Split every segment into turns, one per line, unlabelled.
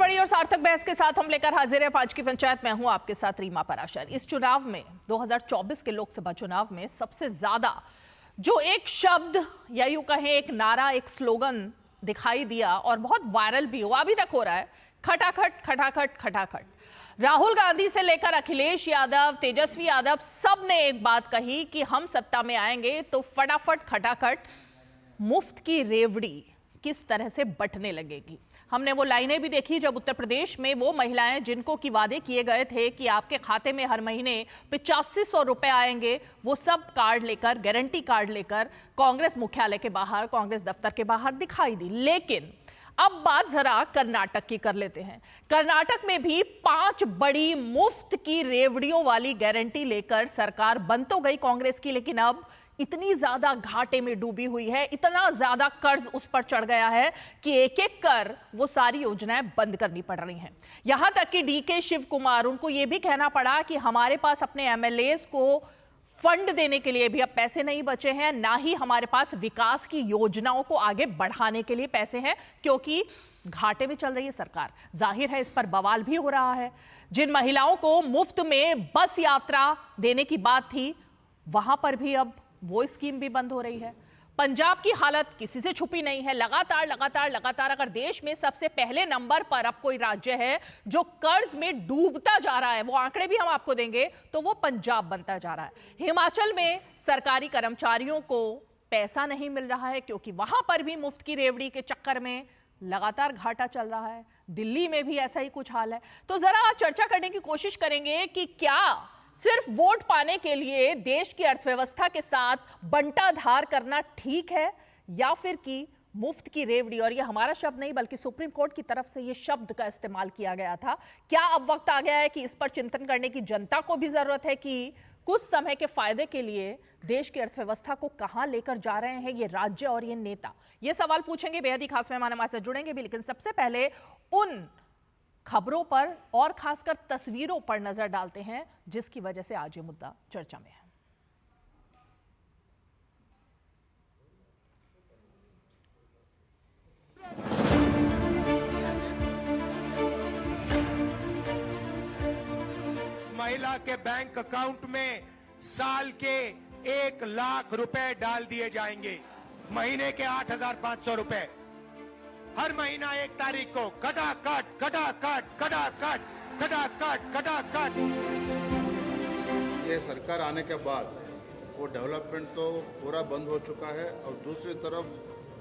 बड़ी और सार्थक बहस के साथ हम लेकर हाजिर है आज की पंचायत। मैं हूं आपके साथ रीमा पराशर। इस चुनाव में 2024 के लोकसभा चुनाव में सबसे ज्यादा जो एक शब्द या यूं कहें एक नारा, एक स्लोगन दिखाई दिया और बहुत वायरल भी हुआ, अभी तक हो रहा है, खटाखट खटाखट खटाखट। राहुल गांधी से लेकर अखिलेश यादव, तेजस्वी यादव, सब ने एक बात कही कि हम सत्ता में आएंगे तो फटाफट खटाखट मुफ्त की रेवड़ी किस तरह से बंटने लगेगी। हमने वो लाइनें भी देखी जब उत्तर प्रदेश में वो महिलाएं जिनको की वादे किए गए थे कि आपके खाते में हर महीने 8500 रुपए आएंगे, वो सब कार्ड लेकर, गारंटी कार्ड लेकर कांग्रेस मुख्यालय के बाहर, कांग्रेस दफ्तर के बाहर दिखाई दी। लेकिन अब बात जरा कर्नाटक की कर लेते हैं। कर्नाटक में भी 5 बड़ी मुफ्त की रेवड़ियों वाली गारंटी लेकर सरकार बन तो गई कांग्रेस की, लेकिन अब इतनी ज्यादा घाटे में डूबी हुई है, इतना ज्यादा कर्ज उस पर चढ़ गया है कि एक एक कर वो सारी योजनाएं बंद करनी पड़ रही हैं। यहां तक कि डीके शिव कुमार, उनको यह भी कहना पड़ा कि हमारे पास अपने एमएलएस को फंड देने के लिए भी अब पैसे नहीं बचे हैं, ना ही हमारे पास विकास की योजनाओं को आगे बढ़ाने के लिए पैसे हैं, क्योंकि घाटे में चल रही है सरकार। जाहिर है इस पर बवाल भी हो रहा है। जिन महिलाओं को मुफ्त में बस यात्रा देने की बात थी, वहां पर भी अब वो स्कीम भी बंद हो रही है। पंजाब की हालत किसी से छुपी नहीं है। लगातार अगर देश में सबसे पहले नंबर पर अब कोई राज्य है जो कर्ज में डूबता जा रहा है, वो आंकड़े भी हम आपको देंगे, तो वो पंजाब बनता जा रहा है। हिमाचल में सरकारी कर्मचारियों को पैसा नहीं मिल रहा है क्योंकि वहां पर भी मुफ्त की रेवड़ी के चक्कर में लगातार घाटा चल रहा है। दिल्ली में भी ऐसा ही कुछ हाल है। तो जरा चर्चा करने की कोशिश करेंगे कि क्या सिर्फ वोट पाने के लिए देश की अर्थव्यवस्था के साथ बंटाधार करना ठीक है, या फिर कि मुफ्त की रेवड़ी, और ये हमारा शब्द नहीं बल्कि सुप्रीम कोर्ट की तरफ से ये शब्द का इस्तेमाल किया गया था, क्या अब वक्त आ गया है कि इस पर चिंतन करने की जनता को भी जरूरत है कि कुछ समय के फायदे के लिए देश की अर्थव्यवस्था को कहां लेकर जा रहे हैं ये राज्य और ये नेता? ये सवाल पूछेंगे। बेहद ही खास मेहमान हमारे साथ जुड़ेंगे भी, लेकिन सबसे पहले उन खबरों पर और खासकर तस्वीरों पर नजर डालते हैं जिसकी वजह से आज ये मुद्दा चर्चा में है।
महिला के बैंक अकाउंट में साल के 1 लाख रुपए डाल दिए जाएंगे, महीने के 8,500 रुपए हर महीना 1 तारीख को। खटाखट खटाखट खटाखट खटाखट खटाखट।
ये सरकार आने के बाद वो डेवलपमेंट तो पूरा बंद हो चुका है, और दूसरी तरफ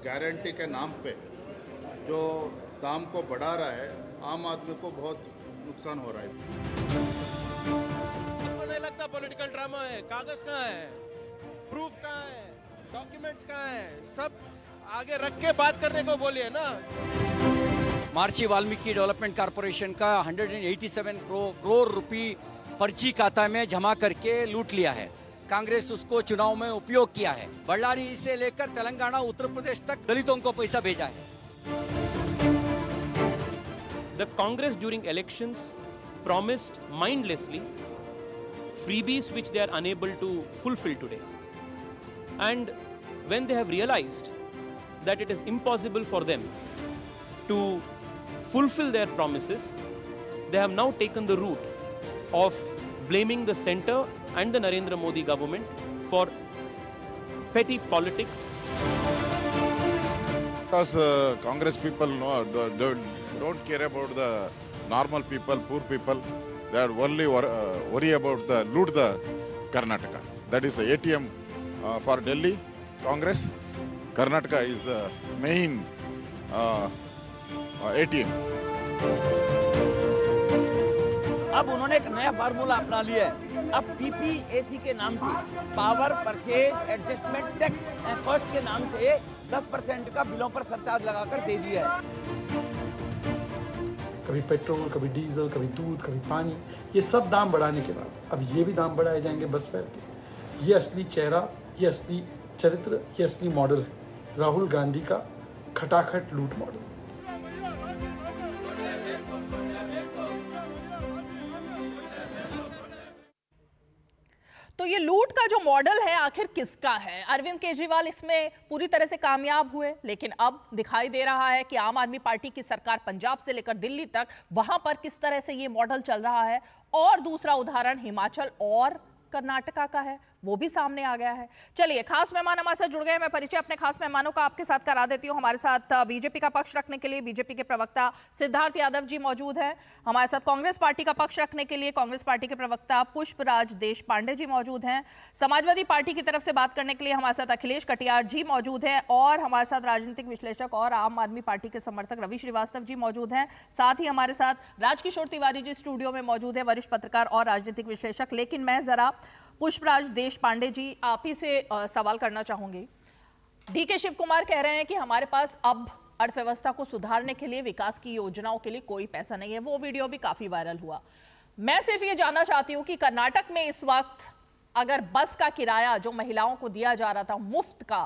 गारंटी के नाम पे जो दाम को बढ़ा रहा है, आम आदमी को बहुत नुकसान हो रहा है।
आपको नहीं लगता पॉलिटिकल ड्रामा है? कागज कहाँ है, प्रूफ कहाँ है, डॉक्यूमेंट्स कहाँ है? सब आगे रख के बात करने को बोलिए ना।
महर्षि वाल्मीकि डेवलपमेंट कॉर्पोरेशन का 187 करोड़ रुपए पर्ची खाता में जमा करके लूट लिया है। कांग्रेस उसको चुनाव में उपयोग किया है। बल्लारी से लेकर तेलंगाना, उत्तर प्रदेश तक दलितों को पैसा भेजा है।
The Congress during elections promised mindlessly freebies which they are unable to fulfill today. And when they have realized that it is impossible for them to fulfill their promises, they have now taken the route of blaming the center and the Narendra Modi government for petty politics.
Because Congress people don't care about the normal people, poor people. They are only worry about the loot the Karnataka. That is the ATM for Delhi Congress. Karnataka is the main ATM.
अब उन्होंने एक नया formula अपना लिया है। अब PPAC के नाम से, power purchase adjustment tax cost के नाम से 10% का बिलों पर सरचार्ज लगाकर दे दिया है।
कभी पेट्रोल, कभी डीजल, कभी दूध, कभी पानी, ये सब दाम बढ़ाने के बाद अब ये भी दाम बढ़ाए जाएंगे बस फेयर के। ये असली चेहरा, ये असली चरित्र, ये असली मॉडल है राहुल गांधी का खटाखट लूट मॉडल।
तो ये लूट का जो मॉडल है आखिर किसका है? अरविंद केजरीवाल इसमें पूरी तरह से कामयाब हुए, लेकिन अब दिखाई दे रहा है कि आम आदमी पार्टी की सरकार पंजाब से लेकर दिल्ली तक वहां पर किस तरह से ये मॉडल चल रहा है। और दूसरा उदाहरण हिमाचल और कर्नाटका का है, वो भी सामने आ गया है। चलिए, खास मेहमान हमारे साथ जुड़ गए। मैं परिचय अपने खास मेहमानों का आपके साथ करा देती हूँ। हमारे साथ बीजेपी का पक्ष रखने के लिए बीजेपी के प्रवक्ता सिद्धार्थ यादव जी मौजूद हैं। हमारे साथ कांग्रेस पार्टी का पक्ष रखने के लिए कांग्रेस पार्टी के प्रवक्ता पुष्पराज देशपांडे जी मौजूद हैं। समाजवादी पार्टी की तरफ से बात करने के लिए हमारे साथ अखिलेश कटियार जी मौजूद हैं। और हमारे साथ राजनीतिक विश्लेषक और आम आदमी पार्टी के समर्थक रवि श्रीवास्तव जी मौजूद हैं। साथ ही हमारे साथ राजकिशोर तिवारी जी स्टूडियो में मौजूद है, वरिष्ठ पत्रकार और राजनीतिक विश्लेषक। लेकिन मैं जरा पुष्पराज देशपांडे जी आप ही से सवाल करना चाहूंगी। डीके शिव कुमार कह रहे हैं कि हमारे पास अब अर्थव्यवस्था को सुधारने के लिए, विकास की योजनाओं के लिए कोई पैसा नहीं है। वो वीडियो भी काफी वायरल हुआ। मैं सिर्फ ये जानना चाहती हूँ कि कर्नाटक में इस वक्त अगर बस का किराया जो महिलाओं को दिया जा रहा था मुफ्त का,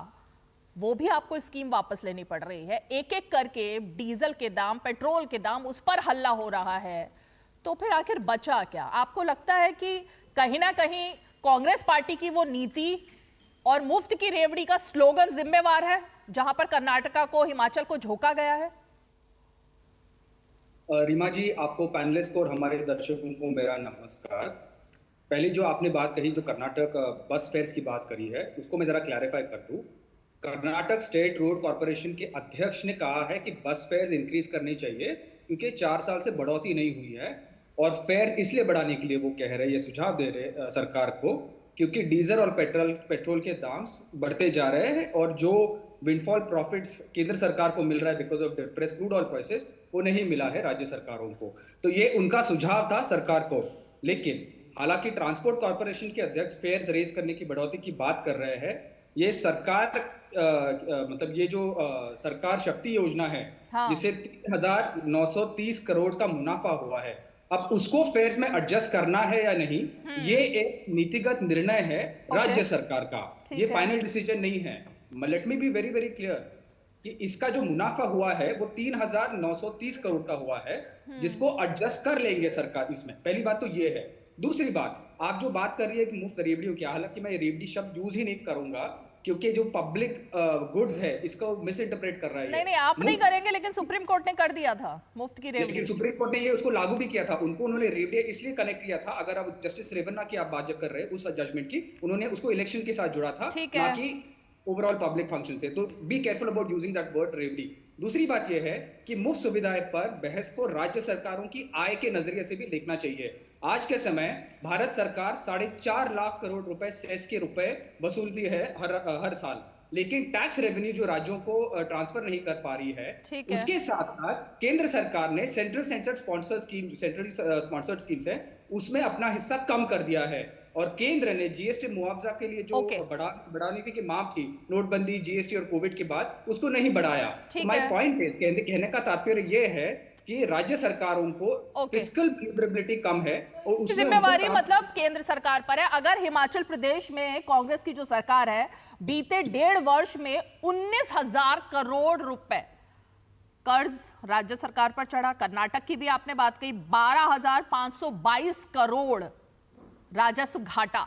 वो भी आपको स्कीम वापस लेनी पड़ रही है। एक एक करके डीजल के दाम, पेट्रोल के दाम, उस पर हल्ला हो रहा है। तो फिर आखिर बचा क्या? आपको लगता है कि कहीं ना कहीं कांग्रेस पार्टी की वो नीति और मुफ्त की रेवड़ी का स्लोगन जिम्मेवार है, जहां पर कर्नाटका को, हिमाचल को झोंका गया है?
रीमा जी, आपको पैनलिस्ट को और हमारे दर्शकों को मेरा नमस्कार। पहले जो आपने बात कही, जो कर्नाटक बस फेयर्स की बात करी है, उसको मैं जरा क्लैरिफाई कर दूं। कर्नाटक स्टेट रोड कॉर्पोरेशन के अध्यक्ष ने कहा है कि बस फेयर्स इंक्रीज करनी चाहिए क्योंकि 4 साल से बढ़ोतरी नहीं हुई है। और फेयर इसलिए बढ़ाने के लिए वो कह रहे हैं, ये सुझाव दे रहे सरकार को, क्योंकि डीजल और पेट्रोल के दाम बढ़ते जा रहे हैं और जो विंडफॉल प्रॉफिट्स केंद्र सरकार को मिल रहा है because of depressed crude oil prices, वो नहीं मिला है राज्य सरकारों को। तो ये उनका सुझाव था सरकार को। लेकिन हालांकि ट्रांसपोर्ट कॉर्पोरेशन के अध्यक्ष फेयर्स रेज करने की बढ़ोतरी की बात कर रहे हैं। ये सरकार मतलब ये जो सरकार शक्ति योजना है, हाँ, जिसे 3,930 करोड़ का मुनाफा हुआ है, अब उसको फेयर्स में एडजस्ट करना है या नहीं, ये एक नीतिगत निर्णय है राज्य सरकार का। ये फाइनल डिसीजन नहीं है। Let me be very very clear कि इसका जो मुनाफा हुआ है वो 3,930 करोड़ का हुआ है, जिसको एडजस्ट कर लेंगे सरकार इसमें। पहली बात तो ये है। दूसरी बात, आप जो बात कर रही है कि मुफ्त रेवड़ियों की, हालांकि मैं रेवड़ी शब्द यूज ही नहीं करूंगा क्योंकि जो पब्लिक गुड्स है इसको मिस इंटरप्रेट कर रहा है। नहीं, आप नहीं करेंगे, लेकिन सुप्रीम कोर्ट ने कर दिया था मुफ्त की रेवड़ी। लेकिन सुप्रीम कोर्ट ने ये उसको लागू भी किया था। उन्होंने रेवड़ी इसलिए कनेक्ट किया था, अगर आप जस्टिस रेवन्ना की आप बात कर रहे हैं उस जजमेंट की, उन्होंने उसको इलेक्शन के साथ जुड़ा था, ना कि ओवरऑल पब्लिक फंक्शन से। तो be careful about using that word रेवड़ी। दूसरी बात यह है कि मुफ्त सुविधाएं पर बहस को राज्य सरकारों की आय के नजरिए से भी देखना चाहिए। आज के समय भारत सरकार 4.5 लाख करोड़ रुपए सेस के रुपए वसूलती है हर साल, लेकिन टैक्स रेवेन्यू जो राज्यों को ट्रांसफर नहीं कर पा रही है। उसके साथ साथ केंद्र सरकार ने सेंट्रल स्पॉन्सर्ड स्कीम्स है, उसमें अपना हिस्सा कम कर दिया है। और केंद्र ने जीएसटी मुआवजा के लिए जो बढ़ाने की मांग थी, नोटबंदी, जीएसटी और कोविड के बाद, उसको नहीं बढ़ाया। माय पॉइंट इज, कहने का तात्पर्य ये है कि राज्य सरकारों को फिस्कल वल्नरेबिलिटी कम है और उसमें जिम्मेवारी मतलब केंद्र सरकार पर है। अगर हिमाचल प्रदेश में कांग्रेस की जो सरकार है, बीते 1.5 वर्ष में 19,000 करोड़ रुपए कर्ज राज्य सरकार पर चढ़ा। कर्नाटक की भी आपने बात कही, 12,522 करोड़ राजस्व घाटा।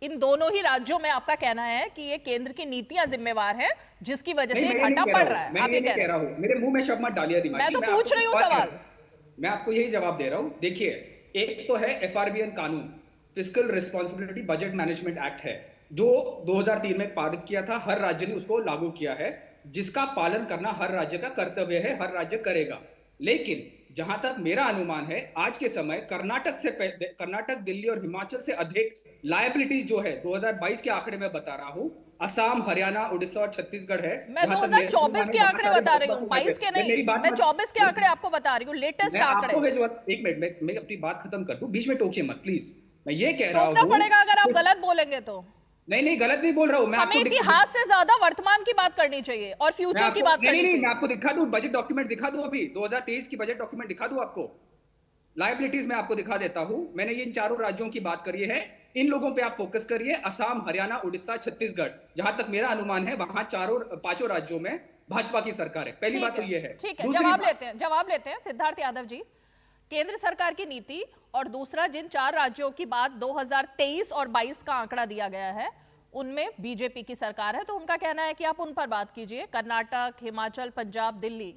इन दोनों ही राज्यों में आपका कहना है कि ये केंद्र की नीतियां जिम्मेवार है, जिसकी वजह से घाटा बढ़ रहा है। मैं ये कह रहा हूं, मेरे मुंह में शब्द मत डालिए दिमाग। मैं तो पूछ रही हूं सवाल, मैं आपको यही जवाब दे रहा हूं। देखिए, एक तो है एफआरबीएन कानून, fiscal responsibility budget management act है, जो 2003 में पारित किया था। हर राज्य ने उसको लागू किया है, जिसका पालन करना हर राज्य का कर्तव्य है, हर राज्य करेगा। लेकिन जहां तक मेरा अनुमान है, आज के समय कर्नाटक, दिल्ली और हिमाचल से अधिक लायबिलिटीज जो है 2022 के आंकड़े में बता रहा हूं, असम, हरियाणा, उड़ीसा और छत्तीसगढ़ है। मैं 2024 के आंकड़े बता रही हूं, 22 के नहीं। मैं 24 के आंकड़े आपको बता रही हूं, लेटेस्ट आंकड़े। एक मिनट, मैं अपनी बात खत्म कर दूं, बीच में टोकिए मत प्लीज। मैं ये कह रहा हूं, पड़ेगा अगर आप गलत बोलेंगे तो। नहीं, गलत नहीं बोल रहा हूं मैं। हमें इतिहास से ज्यादा वर्तमान की बात करनी चाहिए और फ्यूचर की बात करनी चाहिए। मैं आपको दिखा दूं, बजट डॉक्यूमेंट दिखा दूं, अभी 2023 की बजट डॉक्यूमेंट दिखा दूं आपको। लायबिलिटीज में आपको दिखा देता हूं। मैंने इन 4 राज्यों की बात करी है, इन लोगों पे आप फोकस करिए। असम, हरियाणा, उड़ीसा, छत्तीसगढ़, जहां तक मेरा अनुमान है वहां 5 राज्यों में भाजपा की सरकार है। पहली बात तो ये है। ठीक है, जवाब लेते हैं सिद्धार्थ यादव जी।
केंद्र सरकार की नीति और दूसरा जिन 4 राज्यों की बात 2023 और 22 का आंकड़ा दिया गया है उनमें बीजेपी की सरकार है, तो उनका कहना है कि आप उन पर बात कीजिए, कर्नाटक, हिमाचल, पंजाब, दिल्ली,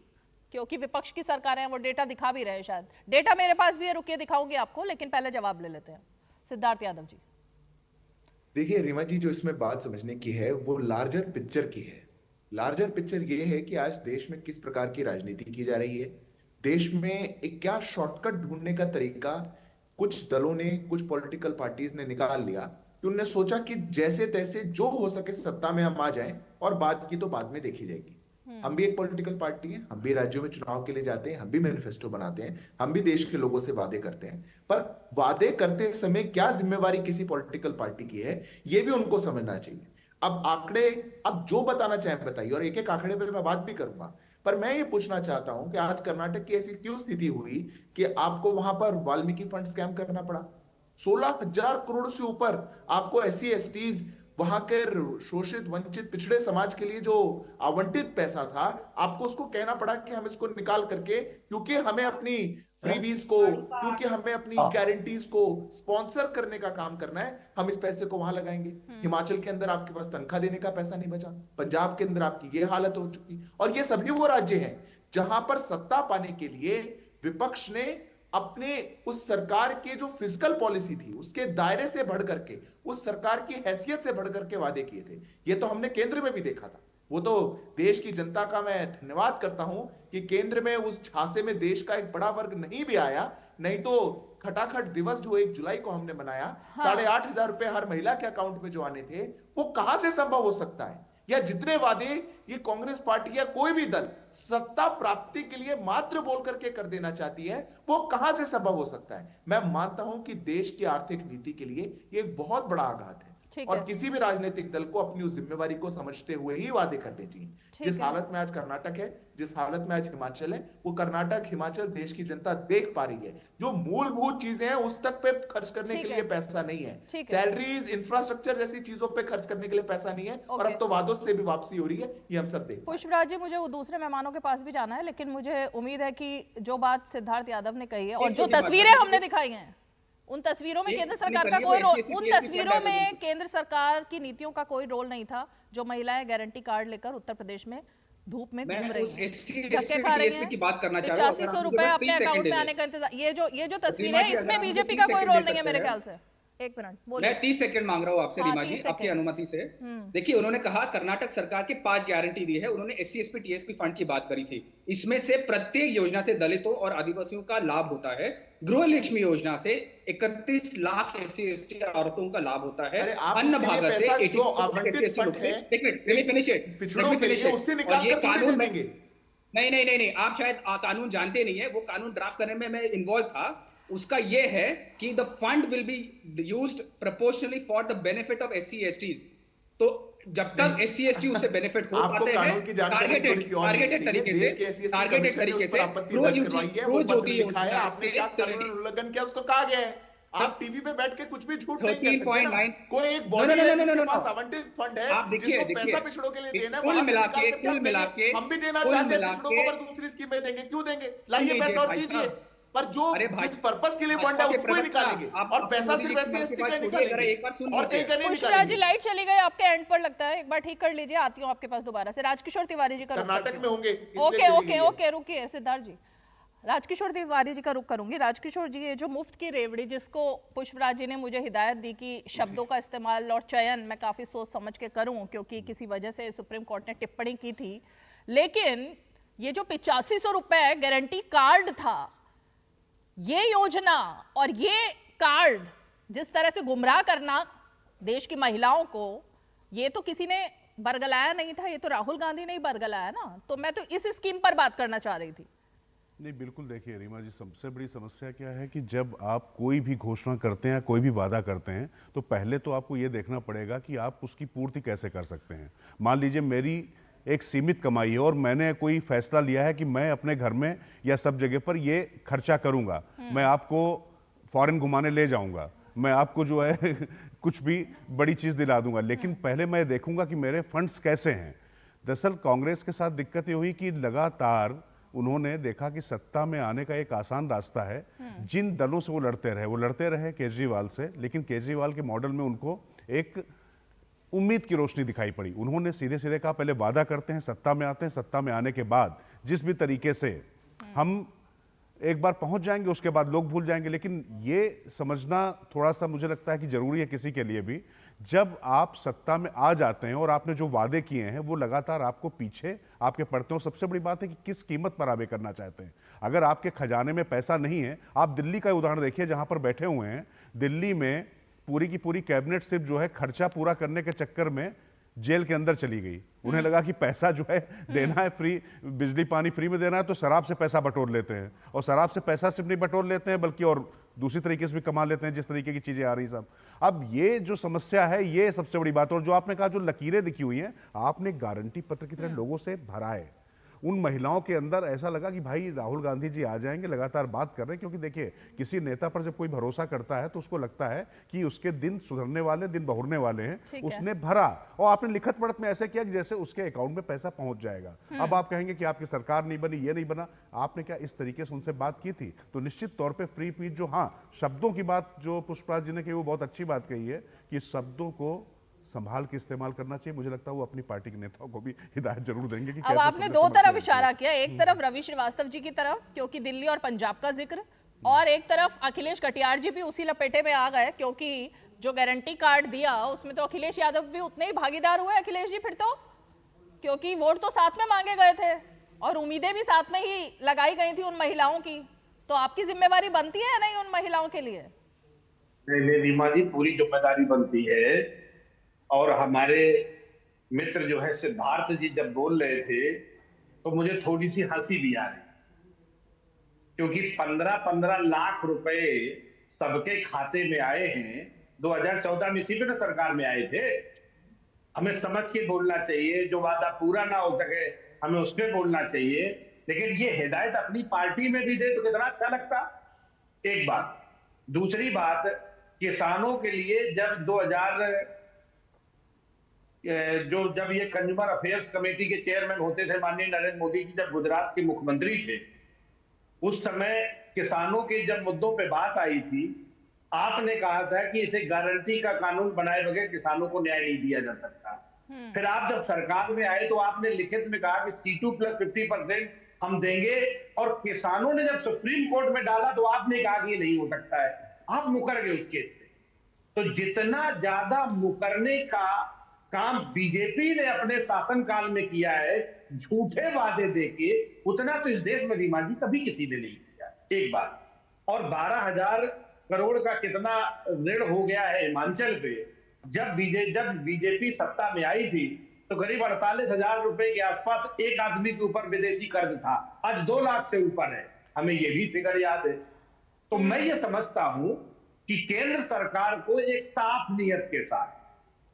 क्योंकि विपक्ष की सरकारें हैं, वो डेटा दिखा भी रहे हैं। शायद डेटा मेरे पास भी है, रुकिए दिखाऊंगी आपको, लेकिन पहले जवाब ले लेते हैं। सिद्धार्थ यादव जी।
देखिए रीमा जी, जो इसमें बात समझने की है वो लार्जर पिक्चर की है। लार्जर पिक्चर ये है कि आज देश में किस प्रकार की राजनीति की जा रही है, देश में एक क्या शॉर्टकट ढूंढने का तरीका कुछ दलों ने, कुछ पॉलिटिकल पार्टीज ने निकाल लिया कि उन्होंने सोचा कि जैसे तैसे जो हो सके सत्ता में हम आ जाएं और बात की तो बाद में देखी जाएगी। हम भी एक पॉलिटिकल पार्टी हैं, हम भी राज्यों में चुनाव के लिए जाते हैं, हम भी मैनिफेस्टो बनाते हैं, हम भी देश के लोगों से वादे करते हैं, पर वादे करते समय क्या जिम्मेवारी किसी पॉलिटिकल पार्टी की है ये भी उनको समझना चाहिए। अब आंकड़े अब जो बताना चाहें बताइए, और एक एक आंकड़े पे मैं बात भी करूंगा, पर मैं ये पूछना चाहता हूं कि आज कर्नाटक की ऐसी क्यों स्थिति हुई कि आपको वहां पर वाल्मीकि फंड स्कैम करना पड़ा। 16,000 करोड़ से ऊपर आपको SC STs वहां के शोषित, वंचित, पिछड़े समाज के लिए जो आवंटित पैसा था आपको उसको कहना पड़ा कि हम इसको निकाल करके, क्योंकि हमें अपनी फ्रीबीज को, क्योंकि हमें अपनी गारंटीज को स्पॉन्सर करने का काम करना है, हम इस पैसे को वहां लगाएंगे। हिमाचल के अंदर आपके पास तनख्वाह देने का पैसा नहीं बचा, पंजाब के अंदर आपकी ये हालत हो चुकी, और ये सभी वो राज्य हैं जहां पर सत्ता पाने के लिए विपक्ष ने अपने उस सरकार के जो फिस्कल पॉलिसी थी उसके दायरे से बढ़ करके, उस सरकार की हैसियत से बढ़ करके वादे किए थे। ये तो हमने केंद्र में भी देखा था। वो तो देश की जनता का मैं धन्यवाद करता हूं कि केंद्र में उस झांसे में देश का एक बड़ा वर्ग नहीं भी आया, नहीं तो खटाखट दिवस जो 1 जुलाई को हमने मनाया, 8,500 रुपए हर महिला के अकाउंट में जो आने थे, वो कहां से संभव हो सकता है? या जितने वादे ये कांग्रेस पार्टी या कोई भी दल सत्ता प्राप्ति के लिए मात्र बोल करके कर देना चाहती है, वो कहां से संभव हो सकता है? मैं मानता हूं कि देश की आर्थिक नीति के लिए ये एक बहुत बड़ा आघात है, और किसी भी राजनीतिक दल को अपनी उस जिम्मेवारी को समझते हुए ही वादे करने चाहिए। जिस हालत में आज कर्नाटक है, जिस हालत में आज हिमाचल है, वो कर्नाटक, हिमाचल देश की जनता देख पा रही है। जो मूलभूत चीजें हैं उस तक पे खर्च करने के लिए पैसा नहीं है, सैलरीज, इंफ्रास्ट्रक्चर जैसी चीजों पे खर्च करने के लिए पैसा नहीं है, और अब तो वादों से भी वापसी हो रही है, ये हम सब देख।
पुष्पराज जी, मुझे वो दूसरे मेहमानों के पास भी जाना है, लेकिन मुझे उम्मीद है कि जो बात सिद्धार्थ यादव ने कही है और जो तस्वीरें हमने दिखाई हैं, उन तस्वीरों में केंद्र सरकार का कोई रोल, उन तस्वीरों में केंद्र सरकार की नीतियों का कोई रोल नहीं था। जो महिलाएं गारंटी कार्ड लेकर उत्तर प्रदेश में धूप में घूम रही हैं, धक्के खा रही हैं, 8500 रुपए अपने अकाउंट में आने का इंतजार, ये जो तस्वीर है इसमें बीजेपी का कोई रोल नहीं है मेरे ख्याल से। एक मिनट बोलिए।
मैं 30 सेकंड मांग रहा हूँ आपसे रीमा जी, आपकी अनुमति से। देखिए, उन्होंने कहा कर्नाटक सरकार के 5 गारंटी दी है। उन्होंने SC ST TSP फंड की बात करी थी। इसमें से प्रत्येक योजना से दलितों और आदिवासियों का लाभ होता है। गृह लक्ष्मी योजना से 31 लाख SC ST औरतों का लाभ होता है। अन्न भाग्य से नहीं, आप शायद कानून जानते नहीं है। वो कानून ड्राफ्ट करने में मैं इन्वॉल्व था। उसका ये है कि the fund will be used proportionally for the benefit of SC STs। तो जब तक SC ST उससे बेनिफिट हो पाते हैं, टारगेटेड तरीके से
आपने क्या कानून उल्लंघन किया उसको कहा गया है। आप टीवी पे बैठ के कुछ भी झूठ नहीं कह सकते ना। कोई एक बॉडी है जिसके पास आवंटित फंड है, जिसको पैसा पिछड़ों के लिए देना है, वहां से निकाल करके हम भी देना चाहते हैं पिछड़ों को, पर दूसरी स्कीमें देंगे। क्यों देंगे? लाइए पैसा और दीजिए, पर जो जिस पर्पस के लिए फंड है उसको ही निकालेंगे, और पैसा सिर्फ SC ST का निकालेंगे और कहीं का नहीं निकालेंगे।
लाइट चली गई आपके एंड पर लगता है, एक बार ठीक कर लीजिए, आती हूँ आपके पास दोबारा से। राजकिशोर तिवारी जी का
कर्नाटक में होंगे।
ओके रुकिए सिद्धार्थ जी, राजकिशोर तिवारी जी का रुख करूंगी। राजकिशोर जी, ये जो मुफ्त की रेवड़ी जिसको पुष्पराज जी ने मुझे हिदायत दी कि शब्दों का इस्तेमाल और चयन मैं काफी सोच समझ के करूं, क्योंकि किसी वजह से सुप्रीम कोर्ट ने टिप्पणी की थी, लेकिन ये जो 8500 रुपए गारंटी कार्ड था, ये योजना और ये कार्ड जिस तरह से गुमराह करना देश की महिलाओं को, ये तो किसी ने बरगलाया नहीं था, ये तो राहुल गांधी ने ही बरगलाया ना। तो मैं तो इस स्कीम पर बात करना चाह रही थी।
नहीं, बिल्कुल। देखिए रीमा जी, सबसे बड़ी समस्या क्या है कि जब आप कोई भी घोषणा करते हैं, कोई भी वादा करते हैं, तो पहले तो आपको ये देखना पड़ेगा कि आप उसकी पूर्ति कैसे कर सकते हैं। मान लीजिए मेरी एक सीमित कमाई है और मैंने कोई फैसला लिया है कि मैं अपने घर में या सब जगह पर ये खर्चा करूंगा, मैं आपको फॉरेन घुमाने ले जाऊंगा, मैं आपको जो है कुछ भी बड़ी चीज दिला दूंगा, लेकिन पहले मैं देखूंगा कि मेरे फंड्स कैसे हैं। दरअसल कांग्रेस के साथ दिक्कत ये हुई कि लगातार उन्होंने देखा कि सत्ता में आने का एक आसान रास्ता है। जिन दलों से वो लड़ते रहे केजरीवाल से, लेकिन केजरीवाल के मॉडल में उनको एक उम्मीद की रोशनी दिखाई पड़ी। उन्होंने सीधे सीधे कहा पहले वादा करते हैं, सत्ता में आते हैं, सत्ता में आने के बाद जिस भी तरीके से हम एक बार पहुंच जाएंगे उसके बाद लोग भूल जाएंगे। लेकिन ये समझना थोड़ा सा मुझे लगता है कि जरूरी है किसी के लिए भी, जब आप सत्ता में आ जाते हैं और आपने जो वादे किए हैं वो लगातार आपको पीछे आपके पड़ते हो। सबसे बड़ी बात है कि किस कीमत पर आप ये करना चाहते हैं। अगर आपके खजाने में पैसा नहीं है, आप दिल्ली का उदाहरण देखिए जहां पर बैठे हुए हैं, दिल्ली में पूरी की पूरी कैबिनेट सिर्फ जो है खर्चा पूरा करने के चक्कर में जेल के अंदर चली गई। उन्हें लगा कि पैसा जो है देना है, फ्री बिजली पानी फ्री में देना है, तो शराब से पैसा बटोर लेते हैं। और शराब से पैसा सिर्फ नहीं बटोर लेते हैं बल्कि और दूसरी तरीके से भी कमा लेते हैं, जिस तरीके की चीजें आ रही सब। अब ये जो समस्या है ये सबसे बड़ी बात है। और जो आपने कहा जो लकीरें दिखी हुई हैं, आपने गारंटी पत्र की तरह लोगों से भरा है। उन महिलाओं के अंदर ऐसा लगा कि भाई राहुल गांधी जी आ जाएंगे, लगातार बात कर रहे हैं। क्योंकि देखिए किसी नेता पर जब कोई भरोसा करता है तो उसको लगता है कि उसके दिन सुधरने वाले, दिन बहुरने वाले हैं। उसने भरा और आपने लिखत पढ़त में ऐसे किया कि जैसे उसके अकाउंट में पैसा पहुंच जाएगा। अब आप कहेंगे कि आपकी सरकार नहीं बनी, ये नहीं बना। आपने क्या इस तरीके से उनसे बात की थी? तो निश्चित तौर पर फ्री स्पीच जो, हाँ शब्दों की बात जो पुष्पराज जी ने कही वो बहुत अच्छी बात कही है कि शब्दों को संभाल के इस्तेमाल करना चाहिए। मुझे लगता है वो अपनी पार्टी के नेताओं को भी हिदायत जरूर देंगे कि
अब आपने दो तरफ इशारा किया, एक तरफ रवि श्रीवास्तव जी की तरफ क्योंकि दिल्ली और पंजाब का जिक्र, और एक तरफ अखिलेश कटियार जी भी उसी लपेटे में आ गए क्योंकि जो गारंटी कार्ड दिया उसमें तो अखिलेश यादव भी उतने ही भागीदार हुए। अखिलेश जी फिर तो, क्योंकि वोट तो साथ में मांगे गए थे और उम्मीदें भी साथ में ही लगाई गई थी उन महिलाओं की, तो आपकी जिम्मेवारी बनती है या नहीं उन महिलाओं के लिए?
नहीं रीमा जी, पूरी जिम्मेदारी बनती है। और हमारे मित्र जो है सिद्धार्थ जी जब बोल रहे थे तो मुझे थोड़ी सी हंसी भी आ रही, क्योंकि 15-15 लाख रुपए सबके खाते में आए हैं। 2014 में इसी पे ना सरकार में आए थे। हमें समझ के बोलना चाहिए, जो वादा पूरा ना हो सके हमें उस पर बोलना चाहिए। लेकिन ये हिदायत अपनी पार्टी में भी दे तो कितना अच्छा लगता। एक बात। दूसरी बात, किसानों के लिए जब ये कंज्यूमर अफेयर्स कमेटी के चेयरमैन होते थे माननीय नरेंद्र मोदी जी, जब गुजरात के मुख्यमंत्री थे, उस समय किसानों के जब मुद्दों पे बात आई थी, आपने कहा था कि इसे गारंटी का कानून बनाए बगैर किसानों को न्याय नहीं दिया जा सकता। फिर आप जब सरकार में आए तो आपने लिखित में कहा कि C2 + 50% हम देंगे, और किसानों ने जब सुप्रीम कोर्ट में डाला तो आपने कहा कि ये नहीं हो सकता है। आप मुकर गए उस केस से। तो जितना ज्यादा मुकरने का काम बीजेपी ने अपने शासनकाल में किया है, झूठे वादे देके, उतना तो इस देश में रीमा जी कभी किसी ने नहीं किया। एक बात। और 12,000 करोड़ का कितना ऋण हो गया है हिमाचल पे। जब बीजेपी सत्ता में आई थी तो करीब 48,000 रुपए के आसपास एक आदमी के ऊपर विदेशी कर्ज था। आज 2 लाख से ऊपर है। हमें ये भी फिगर याद है। तो मैं ये समझता हूं कि केंद्र सरकार को एक साफ नियत के साथ,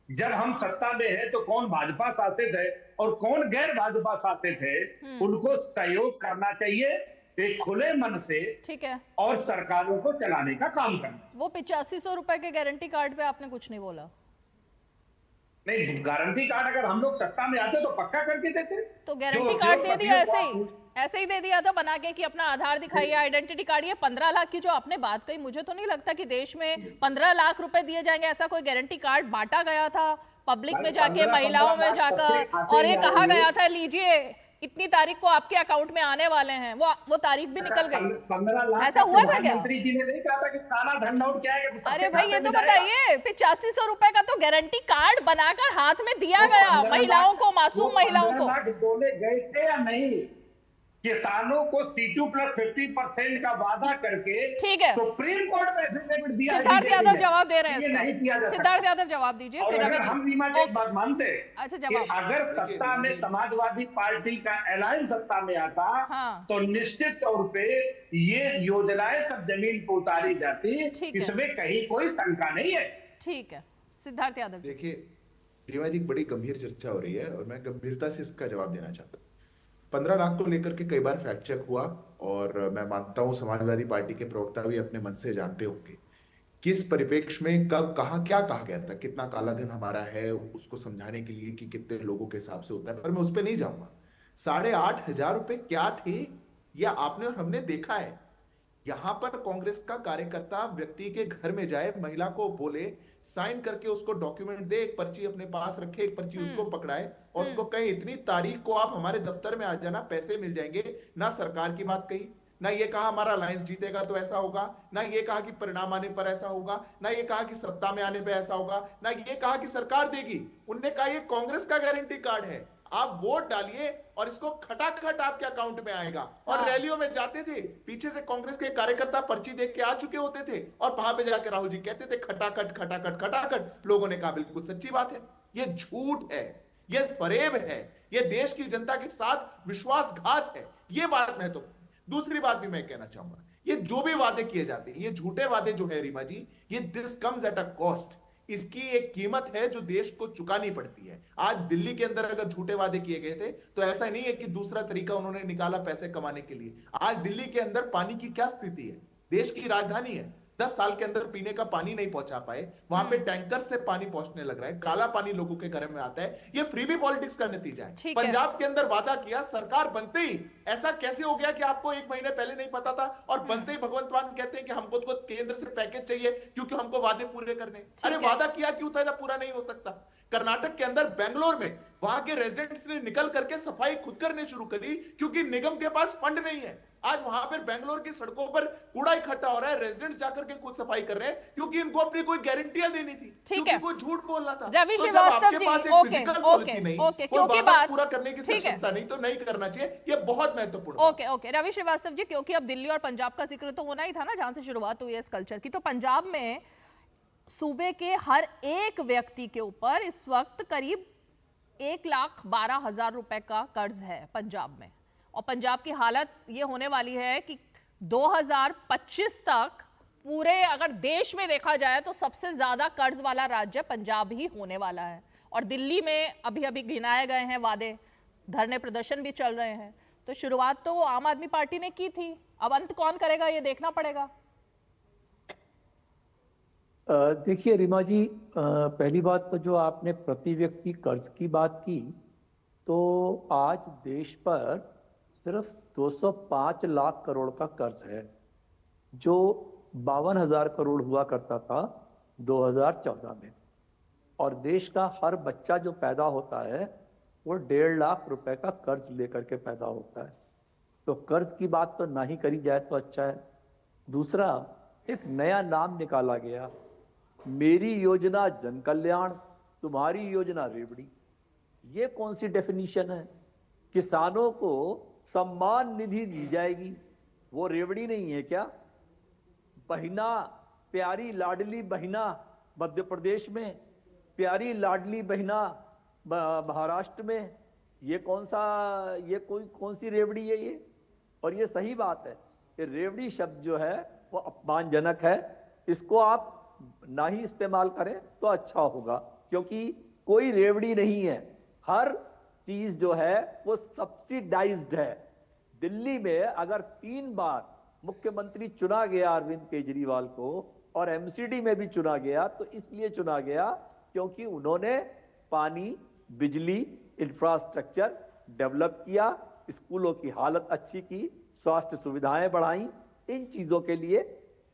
जब हम सत्ता में है तो कौन भाजपा शासित है और कौन गैर भाजपा शासित है, उनको सहयोग करना चाहिए एक खुले मन से।
ठीक है।
और सरकारों को चलाने का काम करना।
वो 8500 रुपए के गारंटी कार्ड पे आपने कुछ नहीं बोला।
नहीं, गारंटी कार्ड अगर हम लोग सत्ता में आते तो पक्का करके देते।
तो गारंटी कार्ड दे दिया ऐसे ही दे दिया था बना के कि अपना आधार दिखाइए, आइडेंटिटी कार्ड। ये 15 लाख की जो आपने बात कही, मुझे तो नहीं लगता कि देश में 15 लाख रुपए दिए जाएंगे। ऐसा कोई गारंटी कार्ड बांटा गया था पब्लिक में जाके, महिलाओं में जाकर, और ये कहा गया था लीजिए इतनी तारीख को आपके अकाउंट में आने वाले हैं। वो तारीख भी निकल गई। ऐसा हुआ था क्या?
मंत्री जी ने नहीं कहा था कि काला धन नोट क्या है?
अरे भाई ये तो बताइए, 8500 रुपए का तो गारंटी कार्ड बनाकर हाथ में दिया गया महिलाओं को, मासूम महिलाओं को।
बोले गए थे या नहीं? किसानों को C2 + 50% का वादा करके
ठीक है
सुप्रीम कोर्ट में एफिडेविट दिया।
सिद्धार्थ यादव जवाब दे रहे हैं।
नहीं किया जा सकता।
सिद्धार्थ यादव जवाब दीजिए।
और अगर हम रीमा जी एक बात मानते,
अच्छा जवाब,
अगर सत्ता में समाजवादी पार्टी का अलायंस सत्ता में आता, तो निश्चित तौर पे ये योजनाएं सब जमीन पर उतारी जाती। इसमें कहीं कोई शंका नहीं है।
ठीक है सिद्धार्थ यादव।
देखिए रीमा जी, बड़ी गंभीर चर्चा हो रही है और मैं गंभीरता से इसका जवाब देना चाहता हूँ। 15 लाख को लेकर के कई बार फैक्ट चेक हुआ और मैं मानता हूं समाजवादी पार्टी के प्रवक्ता भी अपने मन से जानते होंगे किस परिप्रेक्ष्य में कब कहा क्या कहा गया था, कितना काला धन हमारा है उसको समझाने के लिए कि कितने लोगों के हिसाब से होता है। पर मैं उस पर नहीं जाऊंगा। 8,500 रुपए क्या थे यह आपने और हमने देखा है। यहां पर कांग्रेस का कार्यकर्ता व्यक्ति के घर में जाए, महिला को बोले, साइन करके उसको डॉक्यूमेंट दे, एक पर्ची अपने पास रखे, एक पर्ची उसको पकड़ाए और उसको कहे इतनी तारीख को आप हमारे दफ्तर में आ जाना, पैसे मिल जाएंगे। ना सरकार की बात कही, ना ये कहा हमारा अलायंस जीतेगा तो ऐसा होगा, ना ये कहा कि परिणाम आने पर ऐसा होगा, ना ये कहा कि सत्ता में आने पर ऐसा होगा, ना ये कहा कि सरकार देगी। उनने कहा ये कांग्रेस का गारंटी कार्ड है, आप वोट डालिए और इसको खटाखट आपके अकाउंट में आएगा। और रैलियों में जाते थे, पीछे से कांग्रेस के कार्यकर्ता पर्ची देख के आ चुके होते थे और वहां पे जाके राहुल जी कहते थे खटाखट खटाखट खटाखट। लोगों ने कहा बिल्कुल सच्ची बात है, ये झूठ है, ये फरेब है, ये देश की जनता के साथ विश्वासघात है। ये बात महत्वपूर्ण। दूसरी बात भी मैं कहना चाहूंगा, ये जो भी वादे किए जाते हैं, ये झूठे वादे जो है रीमा जी, ये this comes at a cost. इसकी एक कीमत है जो देश को चुकानी पड़ती है। आज दिल्ली के अंदर अगर झूठे वादे किए गए थे तो ऐसा नहीं है कि दूसरा तरीका उन्होंने निकाला पैसे कमाने के लिए। आज दिल्ली के अंदर पानी की क्या स्थिति है? देश की राजधानी है, 10 साल के अंदर पीने का पानी नहीं पहुंचा पाए, वहां पे टैंकर से पानी पहुंचने लग रहा है, काला पानी लोगों के घर में आता है। ये फ्रीबी पॉलिटिक्स का नतीजा है। पंजाब के अंदर वादा किया, सरकार बनते ही ऐसा कैसे हो गया कि आपको 1 महीने पहले नहीं पता था और बनते ही भगवंत मान कहते हैं कि हमको तो केंद्र से पैकेज चाहिए क्योंकि हमको वादे पूरे करने। अरे वादा किया क्यों था जब पूरा नहीं हो सकता? कर्नाटक के अंदर बेंगलोर में वहां के रेजिडेंट्स ने निकल करके सफाई खुद करने शुरू करी क्योंकि निगम के पास फंड नहीं है। आज वहां पर बेंगलोर की सड़कों पर कूड़ा इकट्ठा हो रहा है, रेजिडेंट्स जाकर के खुद सफाई कर रहे हैं क्योंकि इनको अपनी कोई गारंटियां देनी थी, क्योंकि कोई झूठ बोलना था।
रवि
तो जब
श्रीवास्तव
आपके
जी,
पास एक फिजिकल पॉलिसी नहीं, कोई वादा पूरा करने की क्षमता नहीं, तो नहीं करना चाहिए। ये बहुत महत्वपूर्ण।
ओके रवि श्रीवास्तव जी, क्योंकि अब दिल्ली और पंजाब का जिक्र तो होना ही था ना, जहां से शुरुआत हुई है इस कल्चर की, तो पंजाब में सूबे के हर एक व्यक्ति के ऊपर इस वक्त करीब 1,12,000 रुपए का कर्ज है पंजाब में। और पंजाब की हालत ये होने वाली है कि 2025 तक पूरे अगर देश में देखा जाए तो सबसे ज्यादा कर्ज वाला राज्य पंजाब ही होने वाला है। और दिल्ली में अभी अभी गिनाए गए हैं वादे, धरने प्रदर्शन भी चल रहे हैं। तो शुरुआत तो आम आदमी पार्टी ने की थी, अब अंत कौन करेगा ये देखना पड़ेगा।
देखिए रीमा जी, पहली बात तो जो आपने प्रति व्यक्ति कर्ज की बात की, तो आज देश पर सिर्फ 205 लाख करोड़ का कर्ज है, जो 52,000 करोड़ हुआ करता था 2014 में। और देश का हर बच्चा जो पैदा होता है वो 1.5 लाख रुपए का कर्ज लेकर के पैदा होता है। तो कर्ज की बात तो ना ही करी जाए तो अच्छा है। दूसरा, एक नया नाम निकाला गया, मेरी योजना जन कल्याण, तुम्हारी योजना रेवड़ी। ये कौन सी डेफिनेशन है? किसानों को सम्मान निधि दी जाएगी, वो रेवड़ी नहीं है क्या? बहिना, प्यारी लाडली बहिना मध्य प्रदेश में, प्यारी लाडली बहिना महाराष्ट्र में, ये कौन सी रेवड़ी है ये? और ये सही बात है, ये रेवड़ी शब्द जो है वो अपमानजनक है। इसको आप ना ही इस्तेमाल करें तो अच्छा होगा, क्योंकि कोई रेवड़ी नहीं है। हर चीज जो है वो सब्सिडाइज्ड है। दिल्ली में अगर 3 बार मुख्यमंत्री चुना गया अरविंद केजरीवाल को, और एमसीडी में भी चुना गया, तो इसलिए चुना गया क्योंकि उन्होंने पानी, बिजली, इंफ्रास्ट्रक्चर डेवलप किया, स्कूलों की हालत अच्छी की, स्वास्थ्य सुविधाएं बढ़ाई। इन चीजों के लिए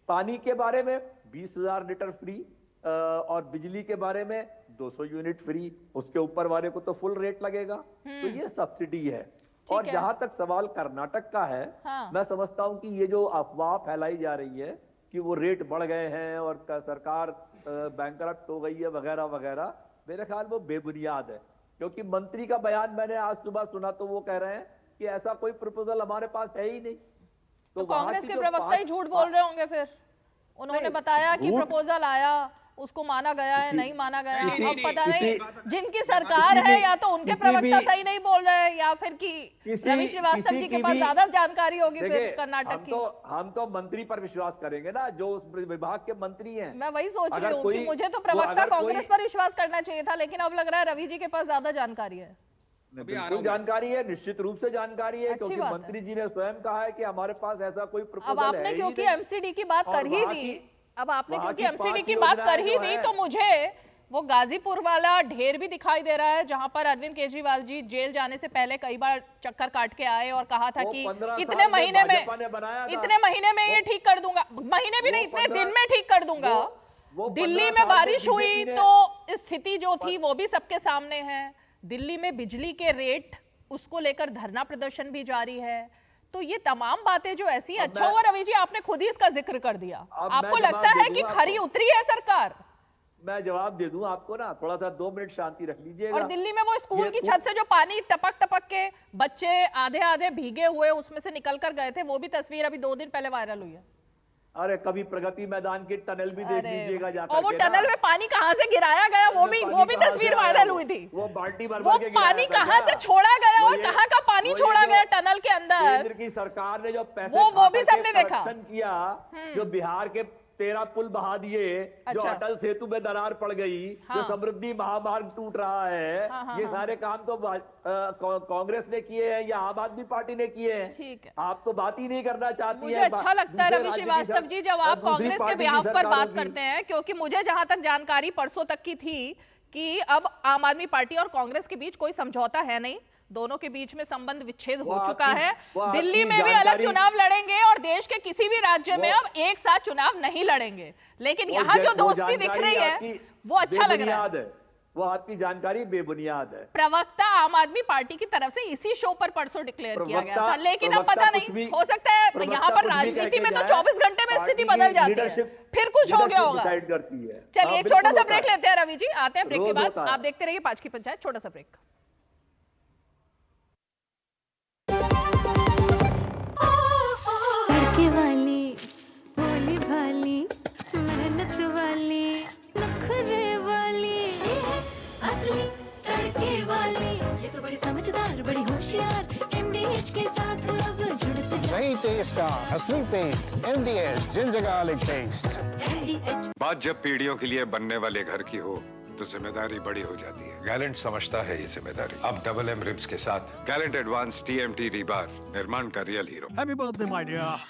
पानी के बारे में 20,000 लीटर फ्री, और बिजली के बारे में 200 यूनिट फ्री, उसके ऊपर वाले को तो फुल रेट लगेगा। तो ये सब्सिडी है। और जहां तक सवाल कर्नाटक का है, मैं समझता हूं कि ये जो अफवाह फैलाई जा रही है कि वो रेट बढ़ गए हैं और सरकार बैंकरप्ट हो गई है वगैरह वगैरह, मेरे ख्याल वो बेबुनियाद है। क्योंकि मंत्री का बयान मैंने आज सुबह सुना, तो वो कह रहे हैं कि ऐसा कोई प्रपोजल हमारे पास है ही नहीं।
तो कांग्रेस के प्रवक्ता ही झूठ बोल रहे होंगे फिर। उन्होंने बताया कि प्रपोजल आया, उसको माना गया है, नहीं माना गया। अब पता नहीं जिनकी सरकार है या तो उनके प्रवक्ता सही नहीं बोल रहे हैं, या फिर कि रवि श्रीवास्तव जी के पास ज्यादा जानकारी होगी फिर कर्नाटक की।
हम तो मंत्री पर विश्वास करेंगे ना, जो उस विभाग के मंत्री हैं।
मैं वही सोच रही हूँ कि मुझे तो प्रवक्ता कांग्रेस पर विश्वास करना चाहिए था, लेकिन अब लग रहा है रवि जी के पास ज्यादा जानकारी है।
बिल्कुल जानकारी है, निश्चित रूप से जानकारी है, क्योंकि मंत्री जी ने स्वयं कहा है कि हमारे पास ऐसा कोई प्रपोजल है।
अब आपने क्योंकि एमसीडी की बात कर ही दी, अब आपने क्योंकि एमसीडी की बात कर ही दी, तो मुझे वो गाजीपुर वाला ढेर भी दिखाई दे रहा है जहां पर अरविंद केजरीवाल जी जेल जाने से पहले कई बार चक्कर काट के आए और कहा था कि इतने महीने में ये ठीक कर दूंगा, महीने भी नहीं इतने दिन में ठीक कर दूंगा। दिल्ली में बारिश हुई तो स्थिति जो थी वो भी सबके सामने है। दिल्ली में बिजली के रेट, उसको लेकर धरना प्रदर्शन भी जारी है। तो ये तमाम बातें जो ऐसी, अच्छा हुआ रवि जी आपने खुद ही इसका जिक्र कर दिया। आपको लगता है कि खरी उतरी है सरकार?
मैं जवाब दे दूं आपको ना, थोड़ा सा 2 मिनट शांति रख लीजिएगा।
और दिल्ली में वो स्कूल की छत से जो पानी टपक टपक के बच्चे आधे आधे भीगे हुए उसमें से निकल कर गए थे, वो भी तस्वीर अभी 2 दिन पहले वायरल हुई है।
अरे कभी प्रगति मैदान के टनल भी देख लीजिएगा जाकर।
और वो टनल में पानी कहां से गिराया गया वो भी तस्वीर वायरल हुई थी।
वो बाल्टी भर
वो पानी कहां से छोड़ा गया और कहां का पानी छोड़ा गया टनल के अंदर।
केंद्र की सरकार ने जो पैसे
वो भी सबने देखा
किया, जो बिहार के 13 पुल बहा दिए, जो अटल सेतु में दरार पड़ गई, जो समृद्धि महामार्ग टूट रहा है, ये सारे काम तो कांग्रेस ने किए हैं या आम आदमी पार्टी ने किए हैं।
ठीक है,
आप तो बात ही नहीं करना चाहती
मुझे अच्छा लगता है रवि श्रीवास्तव जी जब आप कांग्रेस के बिहाफ पर बात करते हैं, क्योंकि मुझे जहां तक जानकारी परसों तक की थी कि अब आम आदमी पार्टी और कांग्रेस के बीच कोई समझौता है नहीं, दोनों के बीच में संबंध विच्छेद हो चुका है। दिल्ली में भी अलग चुनाव लड़ेंगे और देश के किसी भी राज्य में अब एक साथ चुनाव नहीं लड़ेंगे। लेकिन यहाँ जो दोस्ती दिख रही है वो अच्छा लग रहा है।
वो आपकी जानकारी बेबुनियाद है।
प्रवक्ता आम आदमी पार्टी की तरफ से इसी शो पर परसों डिक्लेयर किया गया था, लेकिन अब पता नहीं, हो सकता है यहाँ पर राजनीति में तो 24 घंटे में स्थिति बदल जाती है, फिर कुछ हो गया होगा। चलिए एक छोटा सा ब्रेक लेते हैं रवि जी, आते हैं ब्रेक के बाद। आप देखते रहिए 5 की पंचायत। छोटा सा ब्रेक।
वाली भोली भाली मेहनत वाली नखरे वाली असली तड़के वाली, ये तो बड़ी समझदार बड़ी होशियार MDH के साथ अब जुड़ते
नई टेस्ट का असली taste MDH ginger garlic taste.
बात जब पीढ़ियों के लिए बनने वाले घर की हो तो जिम्मेदारी बड़ी हो जाती है। गैलेंट समझता है ये जिम्मेदारी। अब डबल M रिब्स के साथ गैलेंट एडवांस TMT रीबार, निर्माण का real hero.
Happy birthday my dear.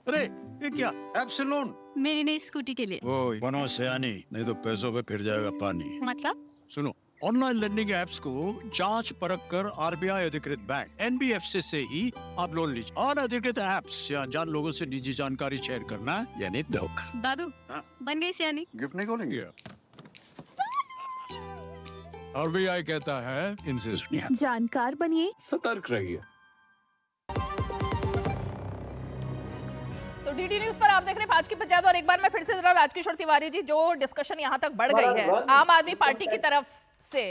अरे ये क्या? एप्सिलॉन
मेरी नई स्कूटी के लिए।
ओए बनो सियानी, नहीं तो पैसों पे फिर जाएगा पानी।
मतलब?
सुनो, ऑनलाइन लर्निंग एप्स को जांच परख कर RBI अधिकृत बैंक NBFC से ही आप लोन लीजिए। और अधिकृत एप्स या अनजान लोगों से निजी जानकारी शेयर करना यानी धोखा।
दादू बन गई सियानी।
गिफ्ट नहीं खोलेंगे? RBI कहता है इनसे सुनिए,
जानकार बनिए,
सतर्क रहिए।
तो DD न्यूज पर आप देख रहे हैं 5 की पंचायत। और एक बार मैं फिर से जरा राजकिशोर तिवारी जी, जो डिस्कशन यहाँ तक बढ़ गई है आम आदमी पार्टी की तरफ से,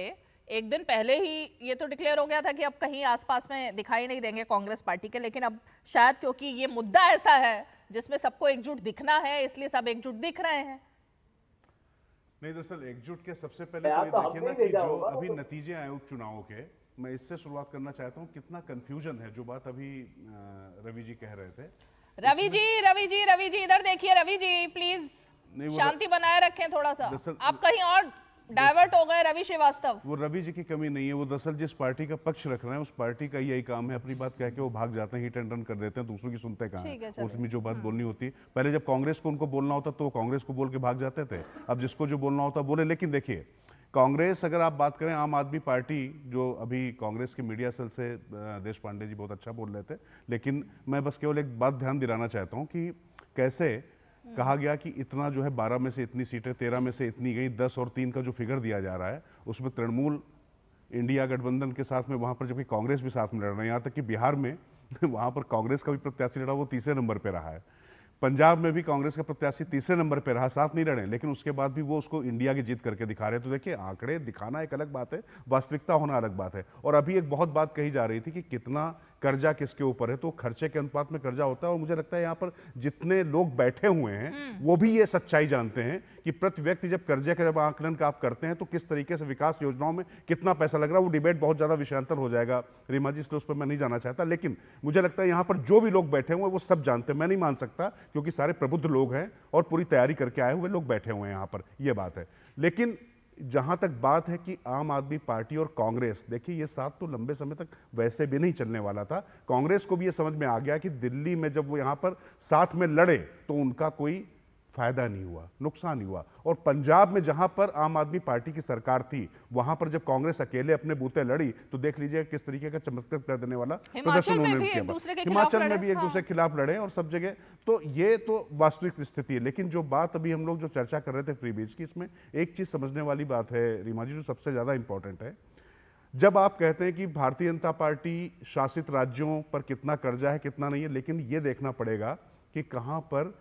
एक दिन पहले ही ये तो डिक्लेयर हो गया था कि अब कहीं आसपास में दिखाई नहीं देंगे कांग्रेस पार्टी के, लेकिन अब शायद क्योंकि ये मुद्दा ऐसा है जिसमें सबको एकजुट दिखना है, इसलिए सब एकजुट दिख रहे हैं।
नहीं, दरअसल एकजुट के सबसे पहले तो ये देखिए ना कि जो अभी नतीजे आए उपचुनावों के, मैं इससे शुरुआत करना चाहता हूँ कितना कंफ्यूजन है, जो बात अभी रवि जी कह रहे थे।
रवि जी इधर देखिए, रवि जी प्लीज शांति बनाए रखें थोड़ा सा, आप कहीं और डाइवर्ट हो गए रवि श्रीवास्तव।
वो रवि जी की कमी नहीं है, वो दरअसल जिस पार्टी का पक्ष रख रहे हैं उस पार्टी का यही काम है, अपनी बात कह के वो भाग जाते हैं, हिट एंड रन कर देते हैं, दूसरों की सुनते कहाँ हैं। उसमें जो बात बोलनी होती है, पहले जब कांग्रेस को उनको बोलना होता तो वो कांग्रेस को बोल के भाग जाते थे, अब जिसको जो बोलना होता बोले। लेकिन देखिए, कांग्रेस, अगर आप बात करें आम आदमी पार्टी, जो अभी कांग्रेस के मीडिया सेल से देश पांडे जी बहुत अच्छा बोल रहे थे, लेकिन मैं बस केवल एक बात ध्यान दिलाना चाहता हूँ कि कैसे कहा गया कि इतना जो है 12 में से इतनी सीटें, 13 में से इतनी गई, 10 और 3 का जो फिगर दिया जा रहा है उसमें तृणमूल इंडिया गठबंधन के साथ में वहाँ पर जबकि कांग्रेस भी साथ में लड़ रहा है, यहाँ तक कि बिहार में वहाँ पर कांग्रेस का भी प्रत्याशी लड़ा, वो 3रे नंबर पर रहा है। पंजाब में भी कांग्रेस का प्रत्याशी 3रे नंबर पर रहा, साथ नहीं लड़े, लेकिन उसके बाद भी वो उसको इंडिया की जीत करके दिखा रहे हैं। तो देखिए, आंकड़े दिखाना एक अलग बात है, वास्तविकता होना अलग बात है। और अभी एक बहुत बात कही जा रही थी कि कितना कर्जा किसके ऊपर है, तो खर्चे के अनुपात में कर्जा होता है। और मुझे लगता है यहाँ पर जितने लोग बैठे हुए हैं वो भी ये सच्चाई जानते हैं कि प्रति व्यक्ति जब कर्जे का जब आकलन का आप करते हैं तो किस तरीके से विकास योजनाओं में कितना पैसा लग रहा है। वो डिबेट बहुत ज्यादा विषयांतर हो जाएगा रीमा जी, इसलिए उस पर मैं नहीं जाना चाहता। लेकिन मुझे लगता है यहाँ पर जो भी लोग बैठे हुए हैं वो सब जानते हैं। मैं नहीं मान सकता क्योंकि सारे प्रबुद्ध लोग हैं और पूरी तैयारी करके आए हुए लोग बैठे हुए हैं यहाँ पर, ये बात है। लेकिन जहां तक बात है कि आम आदमी पार्टी और कांग्रेस, देखिए ये साथ तो लंबे समय तक वैसे भी नहीं चलने वाला था। कांग्रेस को भी ये समझ में आ गया कि दिल्ली में जब वो यहां पर साथ में लड़े तो उनका कोई फायदा नहीं हुआ, नुकसान ही हुआ। और पंजाब में जहां पर आम आदमी पार्टी की सरकार थी, वहां पर जब कांग्रेस अकेले अपने बूते लड़ी तो देख लीजिए किस तरीके का चमत्कार कर देने वाला प्रदर्शन उन्होंने किया। हिमाचल में भी एक दूसरे के खिलाफ लड़े और सब जगह। तो ये तो वास्तविक स्थिति है। लेकिन जो बात अभी हम लोग जो चर्चा कर रहे थे फ्रीबीज की, इसमें एक चीज समझने वाली बात है रीमा जी, जो सबसे ज्यादा इंपॉर्टेंट है। जब आप कहते हैं कि भारतीय जनता पार्टी शासित राज्यों पर कितना कर्जा है कितना नहीं है, लेकिन ये देखना पड़ेगा कि कहां पर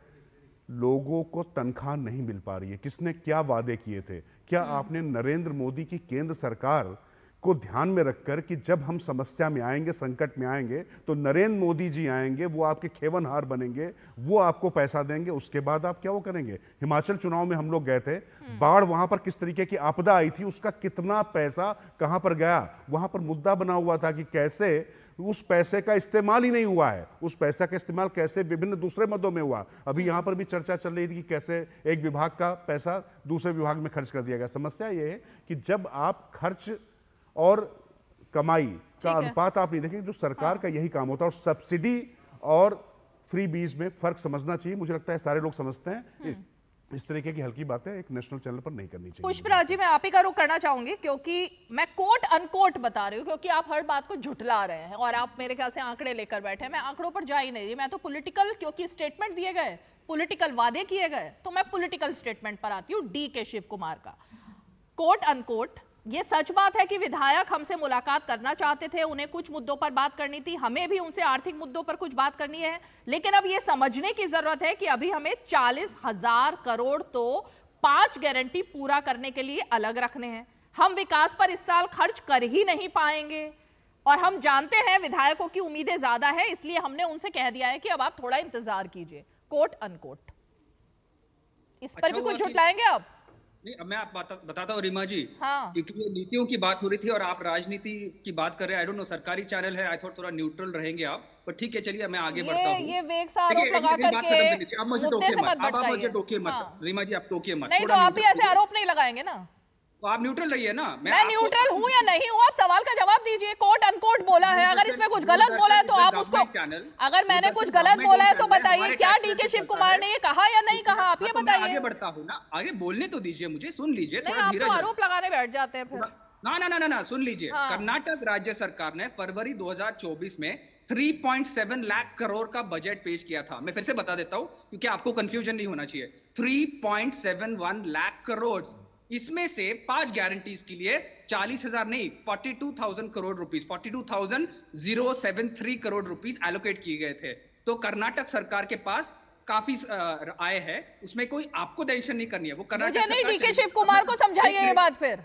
लोगों को तनख्वाह नहीं मिल पा रही है, किसने क्या वादे किए थे। क्या आपने नरेंद्र मोदी की केंद्र सरकार को ध्यान में रखकर कि जब हम समस्या में आएंगे, संकट में आएंगे, तो नरेंद्र मोदी जी आएंगे, वो आपके खेवनहार बनेंगे, वो आपको पैसा देंगे, उसके बाद आप क्या वो करेंगे। हिमाचल चुनाव में हम लोग गए थे, बाढ़ वहां पर किस तरीके की आपदा आई थी, उसका कितना पैसा कहां पर गया, वहां पर मुद्दा बना हुआ था कि कैसे उस पैसे का इस्तेमाल ही नहीं हुआ है, उस पैसा का इस्तेमाल कैसे विभिन्न दूसरे मदों में हुआ। अभी यहां पर भी चर्चा चल रही थी कि कैसे एक विभाग का पैसा दूसरे विभाग में खर्च कर दिया गया। समस्या यह है कि जब आप खर्च और कमाई का अनुपात आप नहीं देखेंगे, जो सरकार का यही काम होता है। और सब्सिडी और फ्री बीज में फर्क समझना चाहिए, मुझे लगता है सारे लोग समझते हैं। इस तरीके की हल्की बातें एक नेशनल चैनल पर नहीं करनी चाहिए।
पुष्पराज जी, मैं आप ही का रुख करना चाहूंगी, क्योंकि मैं कोट अनकोट बता रही हूँ, क्योंकि आप हर बात को झुठला रहे हैं और आप मेरे ख्याल से आंकड़े लेकर बैठे हैं। मैं आंकड़ों पर जा ही नहीं रही, मैं तो पॉलिटिकल, क्योंकि स्टेटमेंट दिए गए, पॉलिटिकल वादे किए गए, तो मैं पॉलिटिकल स्टेटमेंट पर आती हूँ। DK शिव कुमार का कोट अनकोट, ये सच बात है कि विधायक हमसे मुलाकात करना चाहते थे, उन्हें कुछ मुद्दों पर बात करनी थी, हमें भी उनसे आर्थिक मुद्दों पर कुछ बात करनी है, लेकिन अब ये समझने की जरूरत है कि अभी हमें 40,000 करोड़ तो 5 गारंटी पूरा करने के लिए अलग रखने हैं। हम विकास पर इस साल खर्च कर ही नहीं पाएंगे और हम जानते हैं विधायकों की उम्मीदें ज्यादा है, इसलिए हमने उनसे कह दिया है कि अब आप थोड़ा इंतजार कीजिए। कोट अनकोट, इस पर भी कुछ झुठलाएंगे आप?
नहीं, अब मैं आप बताता हूँ रीमा जी,
हाँ।
क्योंकि ये नीतियों की बात हो रही थी और आप राजनीति की बात कर रहे हैं। आई डोंट नो, सरकारी चैनल है, आई थॉट थोड़ा न्यूट्रल रहेंगे आप, पर ठीक है, चलिए मैं आगे बढ़ता हूँ।
ये वेग सा आरोप लगा करके
आप मुझे टोकिए मत, आप मुझे टोकिए मत रीमा जी, आप टोकिए मत।
नहीं तो आप भी ऐसे आरोप नहीं लगाएंगे ना,
तो आप न्यूट्रल रहिए ना।
मैं न्यूट्रल हूँ या नहीं हूँ, आप सवाल का जवाब दीजिए। कोट अनकोट बोला है, अगर इसमें कुछ गलत बोला है तो आप उसको, अगर मैंने कुछ गलत बोला है तो बताइए। क्या DK शिव कुमार ने ये कहा या नहीं कहा, आप ये बताइए।
आगे बढ़ता हूँ ना, आगे बोलने तो दीजिए मुझे, सुन लीजिए।
नहीं, आप तो आरोप लगाने बैठ जाते हैं फिर।
ना, सुन लीजिए। कर्नाटक राज्य सरकार ने फरवरी 2024 में 3.7 लाख करोड़ का बजट पेश किया था। मैं फिर से बता देता हूं क्योंकि आपको कंफ्यूजन नहीं होना चाहिए। 3.71 लाख करोड़, इसमें से 5 गारंटीज के लिए 40,000 नहीं 42,000 crore rupees, 42,073 crore rupees allocate किए गए थे। तो कर्नाटक सरकार के पास काफी आय है, उसमें कोई आपको टेंशन नहीं करनी है। वो कर्नाटक
मुझे नहीं, DK शिव कुमार को समझाइए ये बात, फिर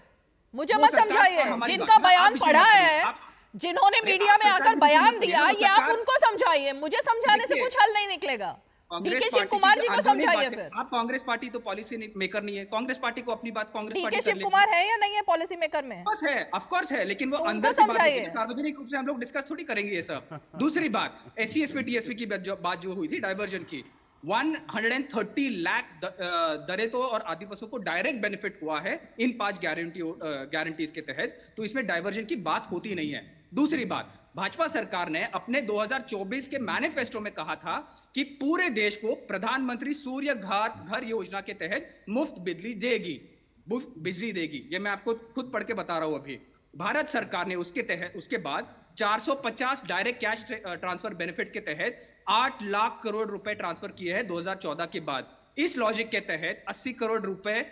मुझे मत समझाइए। जिनका बयान पढ़ा है, जिन्होंने मीडिया में आकर बयान दिया, ये आप उनको समझाइए। मुझे समझाने से कुछ हल नहीं निकलेगा। DK शिव कुमार जी को समझाइए फिर।
आप कांग्रेस पार्टी तो पॉलिसी मेकर नहीं है, कांग्रेस पार्टी को अपनी बात कांग्रेस पार्टी
DK शिव कुमार है या नहीं है पॉलिसी मेकर में?
ऑफ कोर्स है, लेकिन वो अंदर से बात है, सार्वजनिक रूप से हम लोग डिस्कस थोड़ी करेंगे ये सब। दूसरी बात, SC SC TSP की बात जो हुई थी डाइवर्जन की, 130 लाख दलितों और आदिवासियों को डायरेक्ट बेनिफिट हुआ है इन 5 गारंटीज के तहत, तो इसमें डाइवर्जन की बात होती नहीं है। दूसरी बात, भाजपा सरकार ने अपने 2024 के मैनिफेस्टो में कहा था कि पूरे देश को प्रधानमंत्री सूर्य घर योजना के तहत मुफ्त बिजली देगी। ये मैं आपको खुद पढ़ के बता रहा हूं। अभी भारत सरकार ने उसके बाद 450 डायरेक्ट कैश ट्रांसफर बेनिफिट्स के तहत 8 लाख करोड़ रुपए ट्रांसफर किए हैं 2014 के बाद। इस लॉजिक के तहत 80 करोड़ रुपए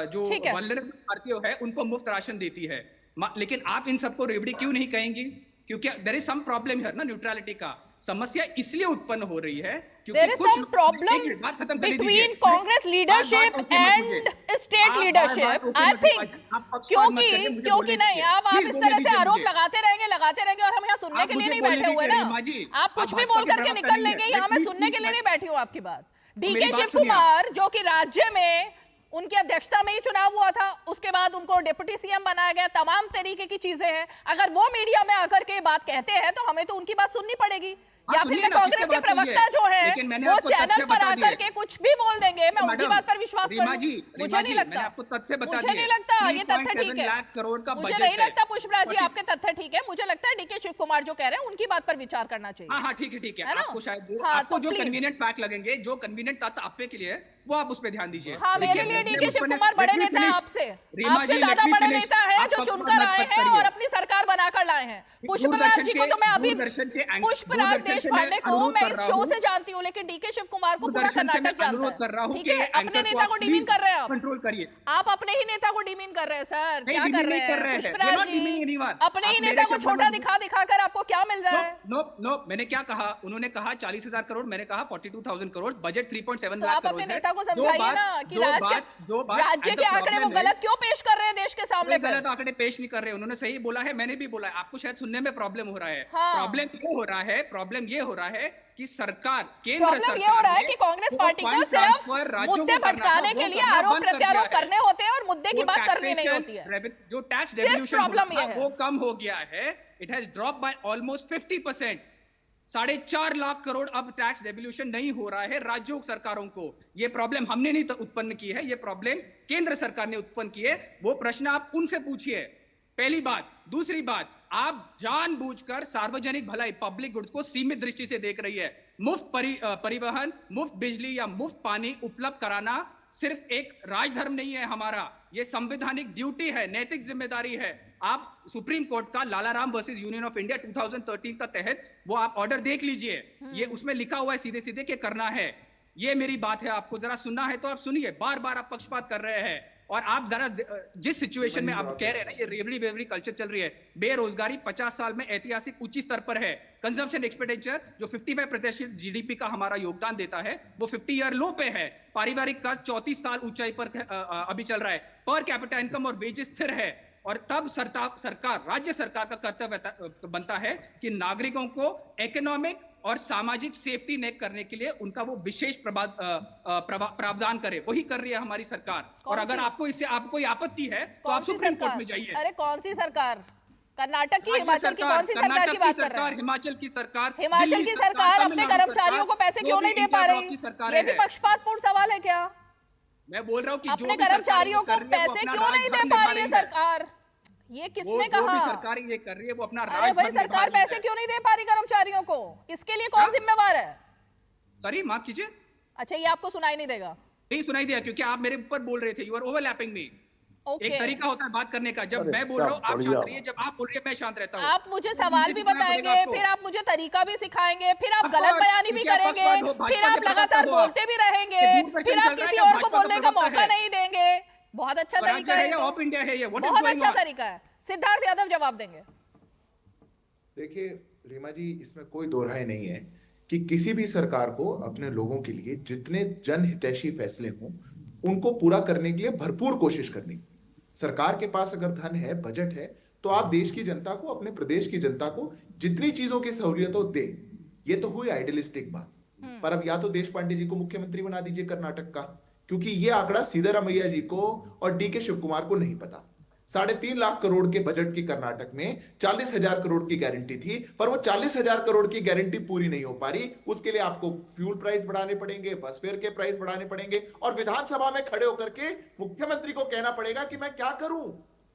जो वल्नरेबल भारतीय है उनको मुफ्त राशन देती है। लेकिन आप इन सबको रेवड़ी क्यों नहीं कहेंगी? क्योंकि देयर इज सम प्रॉब्लम है ना, न्यूट्रलिटी का समस्या इसलिए उत्पन्न हो रही है
क्योंकि कुछ problem between Congress leadership and state leadership, I think. क्योंकि नहीं, आप इस तरह से आरोप लगाते रहेंगे और हम यहाँ सुनने के लिए नहीं बैठे हुए ना। आप कुछ भी बोल करके निकल लेंगे, यहाँ मैं सुनने के लिए नहीं बैठी हूँ आपकी बात। DK शिव कुमार, जो कि राज्य में उनकी अध्यक्षता में ही चुनाव हुआ था, उसके बाद उनको डिप्टी CM बनाया गया, तमाम तरीके की चीजें हैं। अगर वो मीडिया में आकर के बात कहते हैं तो हमें तो उनकी बात सुननी पड़ेगी या फिर मैं कांग्रेस के प्रवक्ता जो है वो चैनल पर आकर के कुछ भी बोल देंगे, मैं उनकी बात पर विश्वास करूं? मुझे नहीं लगता,
आपको तथ्य बता
मुझे नहीं लगता ये तथ्य ठीक है।
करोड़ का
मुझे नहीं लगता पुष्पराज जी आपके तथ्य ठीक है, मुझे लगता है डीके शिव कुमार जो कह रहे हैं उनकी बात पर विचार करना चाहिए।
हाँ ठीक है, आपको शायद
हाँ,
आपको
तो
जो
please।
कन्वीनियंट फैक्ट लगेंगे, जो कन्वीनियंट तथ्य आपके के लिए है, वो आप उस पर ध्यान दीजिए।
हाँ, मेरे लिए डीके शिव कुमार बड़े नेता हैं, आपसे ज्यादा बड़े नेता है जो चुनकर आए हैं और अपनी सरकार बनाकर लाए हैं। पुष्पराज जी को तो मैं अभी, पुष्पराज देशपांडे को मैं इस शो से जानती हूँ, लेकिन डीके शिव कुमार को पूरा कर्नाटक जानता है। ठीक है, अपने नेता को डिमीन कर रहे हैं आप,
कंट्रोल करिए।
आप अपने ही नेता को डिमीन कर रहे हैं सर, क्या कर रहे हैं पुष्पराज जी? अपने ही
आप
नेता
मेरे
को
शब्दों
छोटा
में-
दिखाकर आपको क्या मिल रहा है?
नो, मैंने क्या कहा? उन्होंने कहा 40,000 करोड़, मैंने कहा 42,000 करोड़, बजट 3.7
तो
लाख
आप
करोड़
अपने
है।
नेता को
जो
समझाइए
बात-
ना कि
जो बात-
राज्य के आंकड़े वो गलत क्यों पेश कर रहे हैं देश के सामने?
गलत आंकड़े पेश नहीं कर रहे, उन्होंने सही बोला है, मैंने भी बोला है। आपको शायद सुनने में प्रॉब्लम हो रहा है।
हाँ।
प्रॉब्लम ये हो रहा है कि सरकार, केंद्र
प्रॉब्लम
सरकार
ये हो रहा है
ने
कि कांग्रेस
वो
पार्टी को
फंड
सिर्फ
ट्रांसफर राज्यों को
मुद्दे
करना था,
भटकाने
वो
के लिए
करना
आरोप
बंद कर दिया
प्रत्यारोप
है।
करने होते हैं और मुद्दे की
वो
बात करनी नहीं
taxation,
होती है।
जो टैक्स
सिर्फ
डेवल्यूशन
प्रॉब्लम ये है।
वो कम हो गया है। It has drop by almost 50%। 4.5 lakh crore अब टैक्स डेवल्यूशन नहीं हो रहा है राज्यों सरकारों को। ये प्रॉब्लम हमने नहीं उत्पन्न की है, ये प्रॉब्लम केंद्र सरकार ने उत्पन्न की है। वो प्रश्न आप उनसे पूछिए, पहली बात। दूसरी बात, आप जानबूझकर सार्वजनिक भलाई, पब्लिक गुड्स को सीमित दृष्टि से देख रही है। मुफ्त परिवहन, मुफ्त बिजली या मुफ्त पानी उपलब्ध कराना सिर्फ एक राजधर्म नहीं है हमारा, ये संवैधानिक ड्यूटी है, नैतिक जिम्मेदारी है। आप सुप्रीम कोर्ट का Lalaram versus union of India 2013 का तहत वो आप ऑर्डर देख लीजिए, ये उसमें लिखा हुआ है सीधे सीधे कि करना है। ये मेरी बात है, आपको जरा सुनना है तो आप सुनिए। बार बार आप पक्षपात कर रहे हैं और आप जरा जिस सिचुएशन में आप कह रहे हैं ना, ये रेवड़ी वेवड़ी कल्चर चल रही है। बेरोजगारी 50 साल में ऐतिहासिक ऊंची स्तर पर है। कंजम्पशन एक्सपेंडिचर जो 55% जीडीपी का हमारा योगदान देता है, वो 50 ईयर लो पे है। पारिवारिक कर्ज 34 साल ऊंचाई पर अभी चल रहा है। पर कैपिटा इनकम और वेजेस स्थिर है। और तब सरकार, राज्य सरकार का कर्तव्य बनता है कि नागरिकों को इकोनॉमिक और सामाजिक सेफ्टी नेट करने के लिए उनका वो विशेष प्रावधान करे। वही कर रही है हमारी सरकार। और अगर आपको इससे आपको कोई आपत्ति है तो आप सुप्रीम कोर्ट में जाइए।
अरे कौन सी सरकार? कर्नाटक की, हिमाचल की, कौन सी सरकार की बात कर रहे हैं?
हिमाचल की सरकार।
हिमाचल की सरकार अपने कर्मचारियों को पैसे क्यों नहीं दे पा रही? ये भी पक्षपातपूर्ण सवाल है क्या?
मैं बोल रहा हूँ कि
अपने कर्मचारियों को पैसे क्यों नहीं दे पा रही है सरकार? ये किसने कहा?
सरकार ये कर रही है, वो अपना
अरे भाई, सरकार पैसे क्यों नहीं दे पा रही कर्मचारियों को? इसके लिए कौन जिम्मेवार है?
सॉरी, माफ कीजिए।
अच्छा, ये आपको सुनाई नहीं देगा?
नहीं सुनाई दिया, क्योंकि आप मेरे ऊपर बोल रहे थे। यू आर ओवरलैपिंग मी। एक तरीका होता है बात करने का, जब मैं बोल रहा हूँ आप शांत रहिए, जब आप बोल रही है मैं शांत रहता हूँ।
आप मुझे सवाल भी बताएंगे, फिर आप मुझे तरीका भी सिखाएंगे, फिर आप गलत बयानी भी करेंगे, फिर आप लगातार बोलते भी रहेंगे, फिर आप किसी और को बोलने का मौका नहीं देंगे। बहुत अच्छा तरीका है,
ऑफ इंडिया है ये,
बहुत अच्छा तरीका है। सिद्धार्थ यादव जवाब देंगे।
देखिए रीमा जी, इसमें कोई दो राय नहीं है कि किसी भी सरकार को अपने लोगों के लिए जितने जनहितैषी फैसले हों उनको पूरा करने के लिए भरपूर कोशिश करनी। सरकार के पास अगर धन है, बजट है, तो आप देश की जनता को, अपने प्रदेश की जनता को जितनी चीजों की सहूलियतों दे। ये तो हुई आइडियलिस्टिक बात, पर अब या तो देशपांडे जी को मुख्यमंत्री बना दीजिए कर्नाटक का, क्योंकि ये आंकड़ा सीतारामैया जी को और डीके शिव कुमार को नहीं पता। 3.5 लाख करोड़ के बजट की कर्नाटक में 40,000 करोड़ की गारंटी थी, पर वो 40,000 करोड़ की गारंटी पूरी नहीं हो पा रही। उसके लिए आपको फ्यूल प्राइस बढ़ाने पड़ेंगे, बस फेयर के प्राइस बढ़ाने पड़ेंगे, और विधानसभा में खड़े होकर के मुख्यमंत्री को कहना पड़ेगा कि मैं क्या करूं,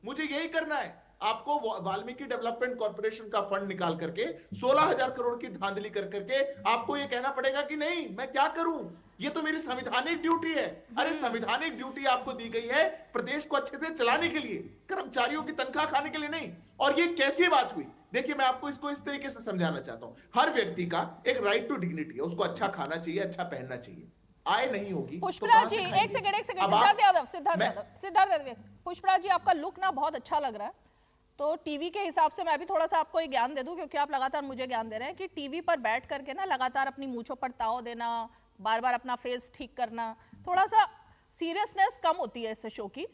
मुझे यही करना है। आपको वाल्मीकि डेवलपमेंट कॉर्पोरेशन का फंड निकाल करके 16,000 करोड़ की धांधली कर करके आपको यह कहना पड़ेगा कि नहीं, मैं क्या करूं, ये तो मेरी संवैधानिक ड्यूटी है। अरे संवैधानिक ड्यूटी आपको दी गई है प्रदेश को अच्छे से चलाने के लिए, कर्मचारियों की तनख्वाह खाने के लिए नहीं। और ये कैसी बात हुई? देखिए, मैं आपको इसको इस तरीके से समझाना चाहता हूं। हर व्यक्ति का एक राइट टू डिग्निटी है, उसको अच्छा खाना चाहिए, अच्छा पहनना चाहिए। आय नहीं होगी
पुष्पराज जी, एक सेकंड सिद्धार्थ यादव, पुष्पराज जी, आपका लुक ना बहुत अच्छा लग रहा है। तो टीवी के हिसाब से मैं भी थोड़ा सा आपको एक ज्ञान दे दूं, क्योंकि आप लगातार मुझे ज्ञान दे रहे हैं कि टीवी पर बैठ करके ना लगातार अपनी मूंछों पर ताव देना, बार बार अपना फेस ठीक करना, थोड़ा सा सीरियसनेस कम होती है इससे शो की।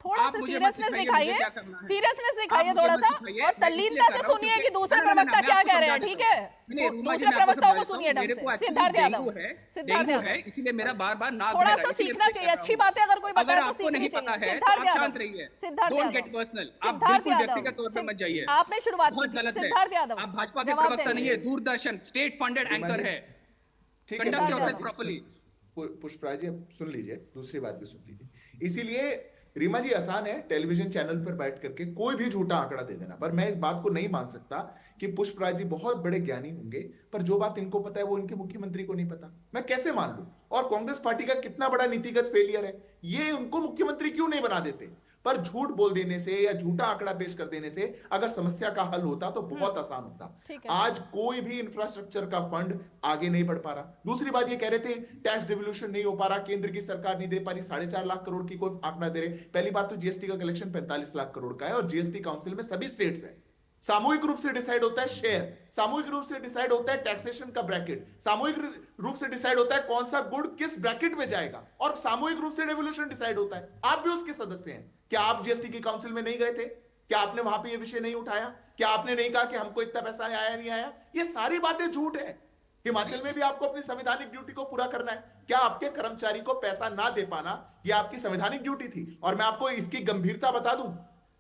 थोड़ा
आप
सा
मुझे मत
सीरियसनेस
सिखाइए
दिखाइए,
मुझे क्या करना है।
सीरियसनेस
आप
दिखाइए
मुझे
थोड़ा
मत
सा,
सिखाइए,
और
मैं
तल्लीनता
इसलिए
से
कर रहा हूँ
सुनिए कि
क्योंकि-
दूसरे
ना, ना, ना,
प्रवक्ता
मैं
क्या
आपको
कह रहे हैं,
समझा
ठीक
देता
है?
हूँ। नहीं, रूमा जी,
दूसरे
मैं आपको
प्रवक्ताओं को
समझा
सुनिए
देता हूँ।
ढंग
मेरे को
से।
actually
सिद्धार्थ
डेंगू
यादव,
है,
सिद्धार्थ
डेंगू
यादव,
है, इसीलिए मेरा बार-बार नाक
थोड़ा
बह रहा
सा
है, इसीलिए
सीखना
मैं
चाहिए,
कर रहा
अच्छी
हूँ।
बातें अगर कोई
अगर
बताए तो
आपको
सीखनी
नहीं
चाहिए।
पता है तो
सिद्धार्थ
आप शांत
यादव,
रहिए।
Siddharth
don't
Yadav,
get personal. आप
सिद्धार्थ
बिल्कुल
यादव,
व्यक्तिगत तौर पे मत जाइए।
आपने शुरुआत
बहुत
की थी।
गलत है।
सिद्धार्थ यादव,
आप भाजपा के
जवाब
प्रवक्ता
दें।
नहीं है, दूरदर्शन स्टेट फंडेड एंकर है।
ठीक है,
conduct
Pushpraj
yourself properly.
Pushpraj ji अब सुन लीजिए, दूसरी बात भी सुन लीजिए। इसीलिए रीमा जी, आसान है टेलीविजन चैनल पर बैठ करके कोई भी झूठा आंकड़ा दे देना, पर मैं इस बात को नहीं मान सकता कि पुष्पराज जी बहुत बड़े ज्ञानी होंगे पर जो बात इनको पता है वो इनके मुख्यमंत्री को नहीं पता। मैं कैसे मान लूं? और कांग्रेस पार्टी का कितना बड़ा नीतिगत फेलियर है, ये उनको मुख्यमंत्री क्यों नहीं बना देते? पर झूठ बोल देने से या झूठा आंकड़ा पेश कर देने से अगर समस्या का हल होता तो बहुत आसान होता। आज कोई भी इंफ्रास्ट्रक्चर का फंड आगे नहीं बढ़ पा रहा। दूसरी बात ये कह रहे थे टैक्स डिवोल्यूशन नहीं हो पा रहा, केंद्र की सरकार नहीं दे पा रही, 4.5 लाख करोड़ की कोई आंकड़ा दे रहे। पहली बात तो जीएसटी का कलेक्शन 45 लाख करोड़ का है और जीएसटी काउंसिल में सभी स्टेट्स है। सामूहिक रूप से डिसाइड होता है शेयर, सामूहिक रूप से डिसाइड होता है टैक्सेशन का ब्रैकेट, सामूहिक रूप से डिसाइड होता है कौन सा गुड़ किस ब्रैकेट में जाएगा, और सामूहिक रूप से डेवोल्यूशन डिसाइड होता है। आप भी उसके सदस्य हैं। क्या आप जीएसटी की काउंसिल में नहीं गए थे? क्या आपने वहां पे ये विषय नहीं उठाया? क्या आपने नहीं कहा कि हमको इतना पैसा आया नहीं आया? ये सारी बातें झूठ है। हिमाचल में भी आपको अपनी संवैधानिक ड्यूटी को पूरा करना है। क्या आपके कर्मचारी को पैसा ना दे पाना ये आपकी संवैधानिक ड्यूटी थी? और मैं आपको इसकी गंभीरता बता दूं,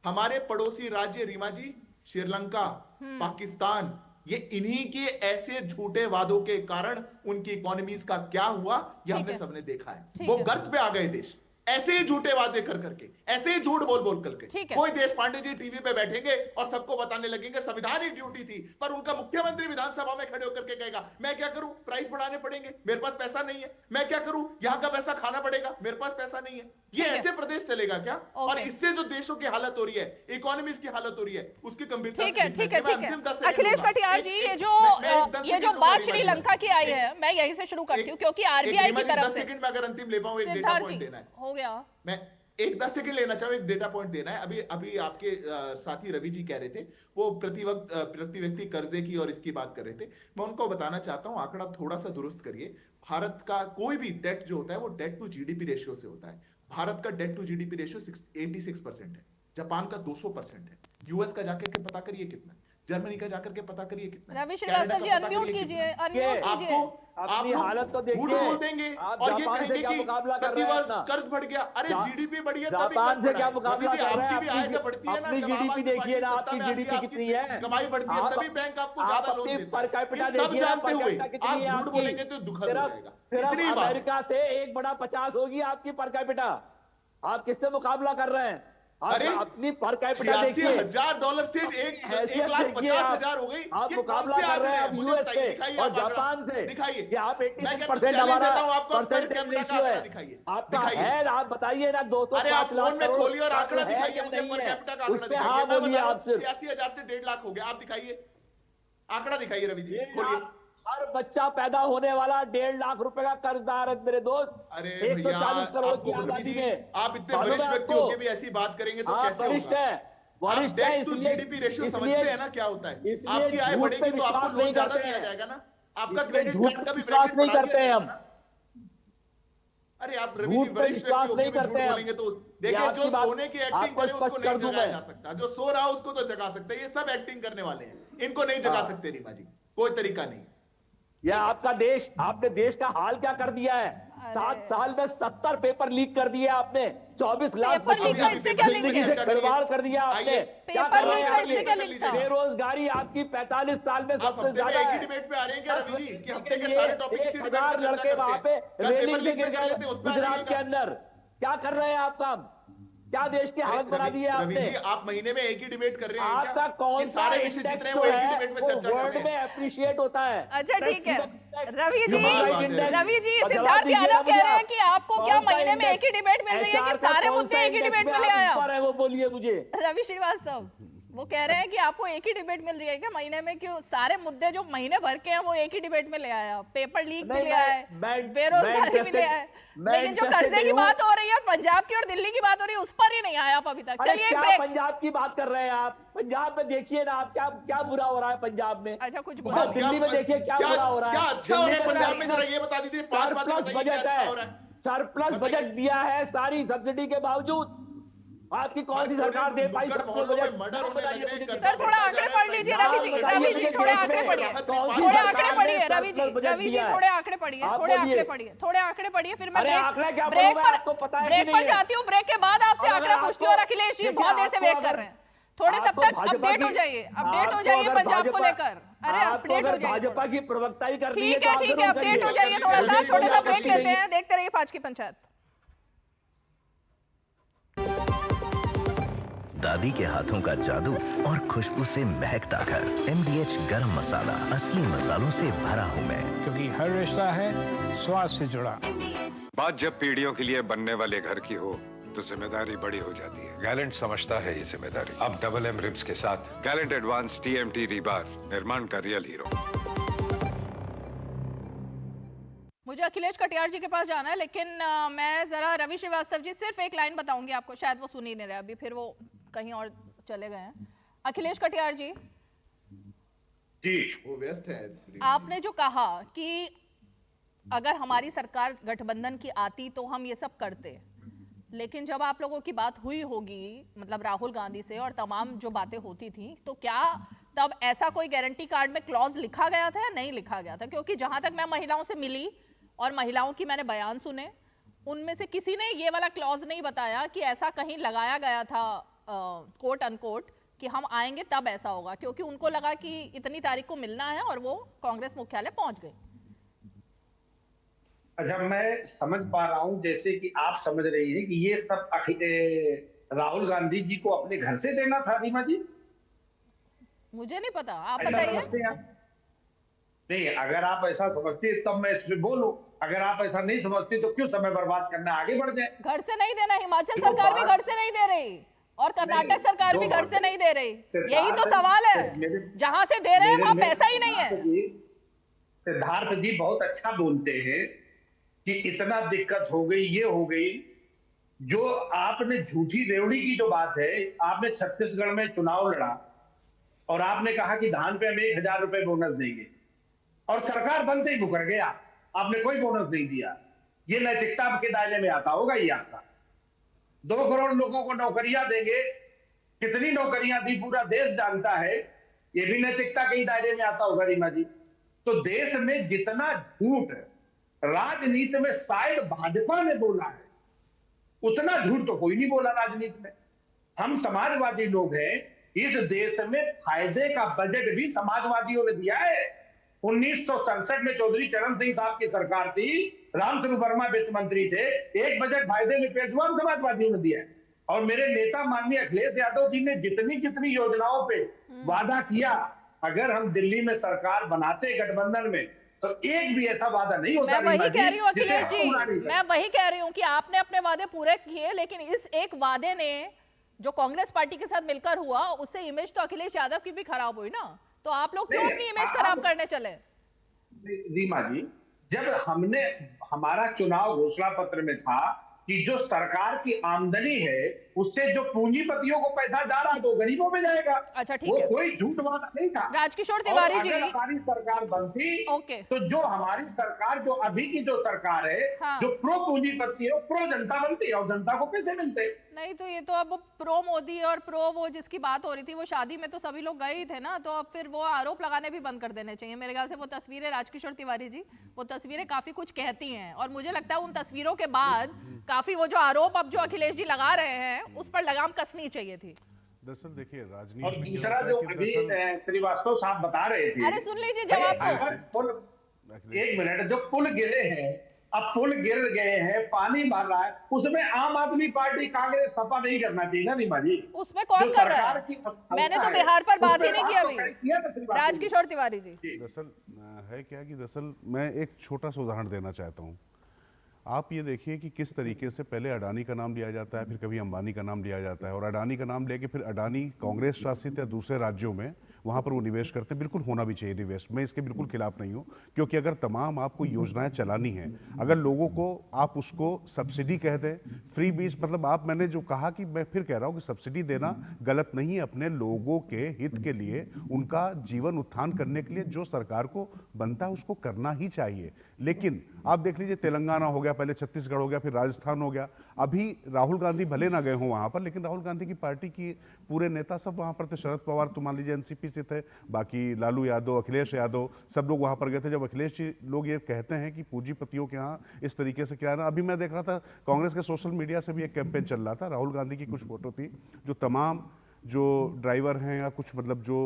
हमारे पड़ोसी राज्य रीमा जी, श्रीलंका, पाकिस्तान, ये इन्हीं के ऐसे झूठे वादों के कारण उनकी इकोनॉमीज का क्या हुआ ये हमने सबने देखा है। वो गर्त पे आ गए देश, ऐसे ही झूठे वादे कर करके, ऐसे ही झूठ बोल बोल करके। कोई देश पांडे जी टीवी पे बैठेंगे और सबको बताने लगेंगे संवैधानिक ड्यूटी थी, पर उनका मुख्यमंत्री विधानसभा में खड़े होकर के कहेगा मैं क्या करूं, प्राइस बढ़ाने पड़ेंगे, मेरे पास पैसा नहीं है, मैं क्या करूं, यहां का पैसा खाना पड़ेगा, मेरे पास पैसा नहीं है। ये ऐसे प्रदेश चलेगा क्या? और इससे जो देशों की हालत हो रही है, इकोनॉमीज की हालत हो रही है, उसकी गंभीरता
ठीक है, ठीक है, ठीक है। अखिलेश कटियार जी, ये जो बात श्रीलंका की आई है, मैं यहीं से शुरू करती हूँ क्योंकि आरबीआई की तरफ
10 सेकंड में अगर अंतिम ले पाऊं, एक डेटा पॉइंट देना है।
हो गया,
मैं एक 10 सेकंड लेना चाहूँ, एक डेटा पॉइंट देना है। अभी आपके साथी रवि जी कह रहे थे, वो प्रति व्यक्ति कर्जे की और इसकी बात कर रहे थे। मैं उनको बताना चाहता हूँ, आंकड़ा थोड़ा सा दुरुस्त करिए। भारत का कोई भी डेट जो होता है वो डेट टू जीडीपी रेशियो से होता है। भारत का डेट टू जीडीपी रेशियो 86% है, जापान का 200% है, यूएस का जाकर के पता करिए कितना, जर्मनी का जाकर के पता करिए कितना।
रवि श्रीवास्तव जी अनम्यूट कीजिए, अनम्यूट कीजिए।
अपनी हालत तो देखिए, झूठ बोल देंगे और ये कहेंगे कि प्रतिवर्ष कर्ज बढ़ गया। अरे जीडीपी बढ़ी है तभी कर्ज बढ़ा है। रवि जी, आपकी भी आय बढ़ती है ना, जब जीडीपी देखिए ना, आपकी जीडीपी कितनी है, कमाई बढ़ती है, तभी बैंक आपको ज्यादा लोन देता है। ये सब जानते हुए आप झूठ बोलेंगे तो दुखद हो जाएगा। इतनी बात।
अमेरिका से 1/50 होगी आपकी पर कैपिटा। आप किससे मुकाबला कर रहे हैं?
अरे
अपनी पर कैपिटा देखिए,
$86,000 से 1,50,000 हो गई।
आप मुकाबला कर रहे हैं
मुझे बताइए, दिखाइए
और जापान से।
दिखाइए
कि आप
86% हमारा परसेंटेज रेशियो है। दिखाइए,
आपका है, आप बताइए ना। 205
अरे आप फोन में खोलिए और आंकड़ा
है
दिखाइए
या
मुझे,
नहीं
पर
है?
कैपिटा का आंकड़ा
उसपे
दिखाइए।
हाँ
मैं
बोलिए
बता रहा
आपसे।
हूं 86,000 से 1.5 लाख हो गया। आप दिखाइए, आंकड़ा दिखाइए रवि जी, खोलिए।
हर बच्चा पैदा होने वाला 1.5 लाख रुपए का कर्जदार है मेरे दोस्त।
अरे
140 करोड़ की
भैया,
आबादी में
आप इतने वरिष्ठ व्यक्ति होकर भी ऐसी बात करेंगे तो कैसे
वरिष्ठ
होगा?
है, वरिष्ठ है, इसलिए
जीडीपी रेशियो समझते हैं ना क्या होता है?
इसलिए
आपकी आय
झूठ
बढ़ेगी
पे
तो आपको
विश्वास
लोन
नहीं
ज्यादा
करते
दिया
हैं।
जाएगा ना। आपका
इसलिए
क्रेडिट
झूठ
कार्ड का
पे
भी
विश्वास
ब्रैकेट
नहीं
बढ़ा
करते हैं
दिया
हम।
जाएगा ना। अरे आप रवि
झूठ
जी
पे
वरिष्ठ
विश्वास
व्यक्ति
नहीं
होकर भी
करते
झूठ
हैं।
बोलेंगे तो
ये
देखिए,
आपकी
जो
बात
सोने की एक्टिंग
आपको
करे उसको
स्पष्ट
नहीं
कर दूं
जगाया
मैं।
जा सकता, जो सो रहा उसको तो जगा सकते हैं। ये सब एक्टिंग करने वाले हैं, इनको नहीं जगा सकते रीमा जी, कोई तरीका नहीं।
यह आपका देश, आपने देश का हाल क्या कर दिया है? 7 साल में 70 पेपर लीक कर दिए आपने। 24 लाख
पेपर लीक का इससे क्या लिंक है?
खिलवाड़ कर दिया आपने। क्या
पेपर
कर रहे
लीक
हैं
का
आप
इससे क्या
ये?
लिंक था?
बेरोजगारी आपकी 45 साल में सबसे ज्यादा
एक ही
है।
डिबेट पे आ रहे हैं क्या रवि जी कि हफ्ते के सारे टॉपिक इसी डिबेट में चर्चा
लड़के वहां
करते
पे
हैं? क्या
रेलिंग
पेपर
से
लीक में
गिर
कर
गए
लेते हैं, उस पे आ
गुजरात के
जाइएगा।
अंदर। क्या कर रहे हैं आप काम? क्या देश की हालत बना दी है
रवि
आपने?
जी, आप महीने में एक ही डिबेट कर रहे हैं क्या?
आपका कौन
ये
सा
सारे विषय
इंडेक्स
जितने
जो
वो एक ही
है
डिबेट में
वो
चर्चा कर
वर्ल्ड
रहे
में
हैं।
अप्रिशिएट होता है।
अच्छा ठीक है रवि जी,
है।
रवि जी,
और जवाब
सिद्धार्थ
दीजिए
यादव
ना
कह
मुझे
रहे हैं
आप।
कि आपको
कौन
क्या
सा
महीने में
इंडेक्स?
एक ही डिबेट मिल रही है कि
HR का
सारे
कौन
मुद्दे
सा
एक ही
इंडेक्स
डिबेट में
आप
ले आया?
ऊपर है वो बोलिए मुझे।
रवि श्रीवास्तव वो कह रहे हैं कि आपको एक ही डिबेट मिल रही है क्या महीने में? क्यों सारे मुद्दे जो महीने भर के हैं वो एक ही डिबेट में ले आया? पेपर लीक भी ले आया है, बेरोजगारी भी ले आया है, लेकिन जो कर्जे की बात हो रही है, पंजाब की और दिल्ली की बात हो रही है, उस पर ही नहीं आया आप अभी तक। चलिए
क्या
ब्रेक।
पंजाब की बात कर रहे हैं आप? पंजाब में देखिए ना आप, क्या क्या बुरा हो रहा है पंजाब में।
अच्छा कुछ
बुरा दिल्ली में देखिए क्या बुरा हो रहा है।
क्या अच्छा हो रहा है पंजाब में, जरा ये बता दीजिए। 5 बातें बताइए क्या अच्छा हो रहा है।
सरप्लस बजट दिया है सारी सब्सिडी के बावजूद। आपकी कौन सी सरकार दे पाई सबको बजट?
सर थोड़ा आंकड़े पढ़ लीजिए रवि जी, थोड़े आंकड़े पढ़िए, थोड़े आंकड़े पढ़िए रवि जी, थोड़े आंकड़े पढ़िए, थोड़े आंकड़े पढ़िए, फिर मैं ब्रेक पर जाती हूँ। ब्रेक के बाद आपसे आंकड़ा पूछती हूँ। और अखिलेश जी बहुत देर से वेट कर रहे हैं, थोड़े तब तक अपडेट हो जाइए, पंजाब को लेकर। अरे अपडेट हो जाइए,
भाजपा की प्रवक्ता ही कर रही है।
ठीक है, अपडेट हो जाइए थोड़ा सा, छोटा सा ब्रेक लेते हैं। देखते रहिए आज की पंचायत।
दादी के हाथों का जादू और खुशबू से महकता घर। MDH गरम मसाला, असली मसालों से भरा हूँ मैं,
क्योंकि हर रिश्ता है स्वाद से जुड़ा।
बात जब पीढ़ियों के लिए बनने वाले घर की हो तो जिम्मेदारी बड़ी हो जाती है। गैलेंट समझता है ये जिम्मेदारी। अब डबल M रिब्स के साथ गैलेंट एडवांस TMT रीबार, निर्माण का रियल हीरो।
मुझे अखिलेश कटियार जी के पास जाना है, लेकिन मैं जरा रवि श्रीवास्तव जी सिर्फ एक लाइन बताऊंगी आपको, शायद वो सुन ही नहीं रहे अभी, फिर वो कहीं और चले गए हैं। अखिलेश कटियार जी,
वो व्यस्त है।
आपने जो कहा कि अगर हमारी सरकार गठबंधन की आती तो हम ये सब करते, लेकिन जब आप लोगों की बात हुई होगी मतलब राहुल गांधी से और तमाम जो बातें होती थी, तो क्या तब ऐसा कोई गारंटी कार्ड में क्लॉज लिखा गया था या नहीं लिखा गया था? क्योंकि जहां तक मैं महिलाओं से मिली और महिलाओं की मैंने बयान सुने, उनमें से किसी ने ये वाला क्लॉज नहीं बताया कि ऐसा कहीं लगाया गया था कोट अनकोट कि हम आएंगे तब ऐसा होगा, क्योंकि उनको लगा कि इतनी तारीख को मिलना है और वो कांग्रेस मुख्यालय पहुंच गए।
अच्छा, मैं समझ पा रहा हूं जैसे कि आप समझ रही हैं कि ये सब राहुल गांधी जी को अपने घर से देना था। रीमा जी,
मुझे नहीं पता, आप बताइए।
नहीं, अगर आप ऐसा समझते तब मैं इस पे बोलूं, अगर आप ऐसा नहीं समझते तो क्यों समय बर्बाद करना, आगे बढ़ जाए।
घर से नहीं देना, हिमाचल सरकार भी घर से नहीं दे रही और कर्नाटक सरकार भी घर से नहीं दे रही, यही तो सवाल है। जहां से दे रहे हैं वहां पैसा ही नहीं है।
सिद्धार्थ जी बहुत अच्छा बोलते हैं कि इतना दिक्कत हो गई, ये हो गई। जो आपने झूठी रेवड़ी की जो बात है, आपने छत्तीसगढ़ में चुनाव लड़ा और आपने कहा कि धान पे हम 1000 रुपए बोनस देंगे और सरकार बनते ही मुकर गया, आपने कोई बोनस नहीं दिया। ये नैतिकता के दायरे में आता होगा? ये आपका 2 करोड़ लोगों को नौकरियां देंगे, कितनी नौकरियां दी पूरा देश जानता है, ये भी नैतिकता के ही दायरे में आता होगा। रीमा जी, तो देश में जितना झूठ राजनीति में शायद भाजपा ने बोला है, उतना झूठ तो कोई नहीं बोला राजनीति में। हम समाजवादी लोग हैं, इस देश में फायदे का बजट भी समाजवादियों ने दिया है। 1967 में चौधरी चरण सिंह साहब की सरकार थी, रामस्वरूप वर्मा वित्त मंत्री थे, एक बजट फायदे में पेश हुआ, समाजवादियों ने दिया है। और मेरे नेता माननीय अखिलेश यादव जी ने जितनी जितनी योजनाओं पे वादा किया, अगर हम दिल्ली में सरकार बनाते गठबंधन में तो एक भी ऐसा वादा नहीं होता।
मैं वही कह रही हूँ अखिलेश जी, मैं वही कह रही हूँ कि आपने अपने वादे पूरे किए, लेकिन इस एक वादे ने जो कांग्रेस पार्टी के साथ मिलकर हुआ, उससे इमेज तो अखिलेश यादव की भी खराब हुई ना। तो आप लोग क्यों अपनी इमेज खराब करने चले?
रीमा जी, जब हमने, हमारा चुनाव घोषणा पत्र में था कि जो सरकार की आमदनी है उससे जो पूंजीपतियों को पैसा जा रहा है तो गरीबों में जाएगा।
अच्छा ठीक है,
कोई झूठ वादा नहीं था।
राजकिशोर तिवारी जी,
हमारी सरकार बनती तो जो हमारी सरकार, जो अभी की जो सरकार है,
हाँ।
जो प्रो पूंजीपति है, प्रो जनता बनती और जनता को पैसे मिलते।
नहीं तो ये तो अब प्रो मोदी और प्रो वो जिसकी बात हो रही थी, वो शादी में तो सभी लोग गए ही थे ना, तो अब फिर वो आरोप लगाने भी बंद कर देने चाहिए मेरे ख्याल से। वो तस्वीरें, राजकिशोर तिवारी जी, वो तस्वीरें काफी कुछ कहती हैं और मुझे लगता है उन तस्वीरों के बाद काफी वो जो आरोप अब जो अखिलेश जी लगा रहे हैं उस पर लगाम कसनी चाहिए थी।
दरअसल देखिए राजनीति
और दूसरा जो अभी श्रीवास्तव साहब बता रहे थे,
अरे सुन लीजिए जवाब तो।
एक मिनट, जो पुल गिरे हैं, अब पुल गिर गए हैं, पानी भर रहा है, उसमें आम आदमी पार्टी, कांग्रेस, सपा नहीं करना चाहिए ना रीमा जी?
उसमें कौन कर रहा है? मैंने तो बिहार पर बात ही नहीं की अभी। राजकिशोर तिवारी जी,
दरअसल है क्या कि दरअसल मैं एक छोटा सा उदाहरण देना चाहता हूँ। आप ये देखिए कि किस तरीके से पहले अडानी का नाम लिया जाता है, फिर कभी अंबानी का नाम लिया जाता है, और अडानी का नाम लेके फिर अडानी कांग्रेस शासित या दूसरे राज्यों में वहाँ पर वो निवेश करते हैं। बिल्कुल होना भी चाहिए निवेश, मैं इसके बिल्कुल खिलाफ नहीं हूँ, क्योंकि अगर तमाम आपको योजनाएं चलानी है, अगर लोगों को आप उसको सब्सिडी कह दें, फ्री बीज, मतलब आप, मैंने जो कहा कि मैं फिर कह रहा हूँ कि सब्सिडी देना गलत नहीं है, अपने लोगों के हित के लिए, उनका जीवन उत्थान करने के लिए जो सरकार को बनता है उसको करना ही चाहिए। लेकिन आप देख लीजिए, तेलंगाना हो गया, पहले छत्तीसगढ़ हो गया, फिर राजस्थान हो गया, अभी राहुल गांधी भले ना गए हों वहां पर, लेकिन राहुल गांधी की पार्टी की पूरे नेता सब वहां पर थे। शरद पवार तो मान लीजिए एनसीपी से थे, बाकी लालू यादव, अखिलेश यादव, सब लोग वहां पर गए थे। जब अखिलेश जी लोग ये कहते हैं कि पूंजीपतियों के यहाँ इस तरीके से क्या है ना, अभी मैं देख रहा था कांग्रेस के सोशल मीडिया से भी एक कैंपेन चल रहा था, राहुल गांधी की कुछ फोटो थी, जो तमाम जो ड्राइवर हैं या कुछ मतलब जो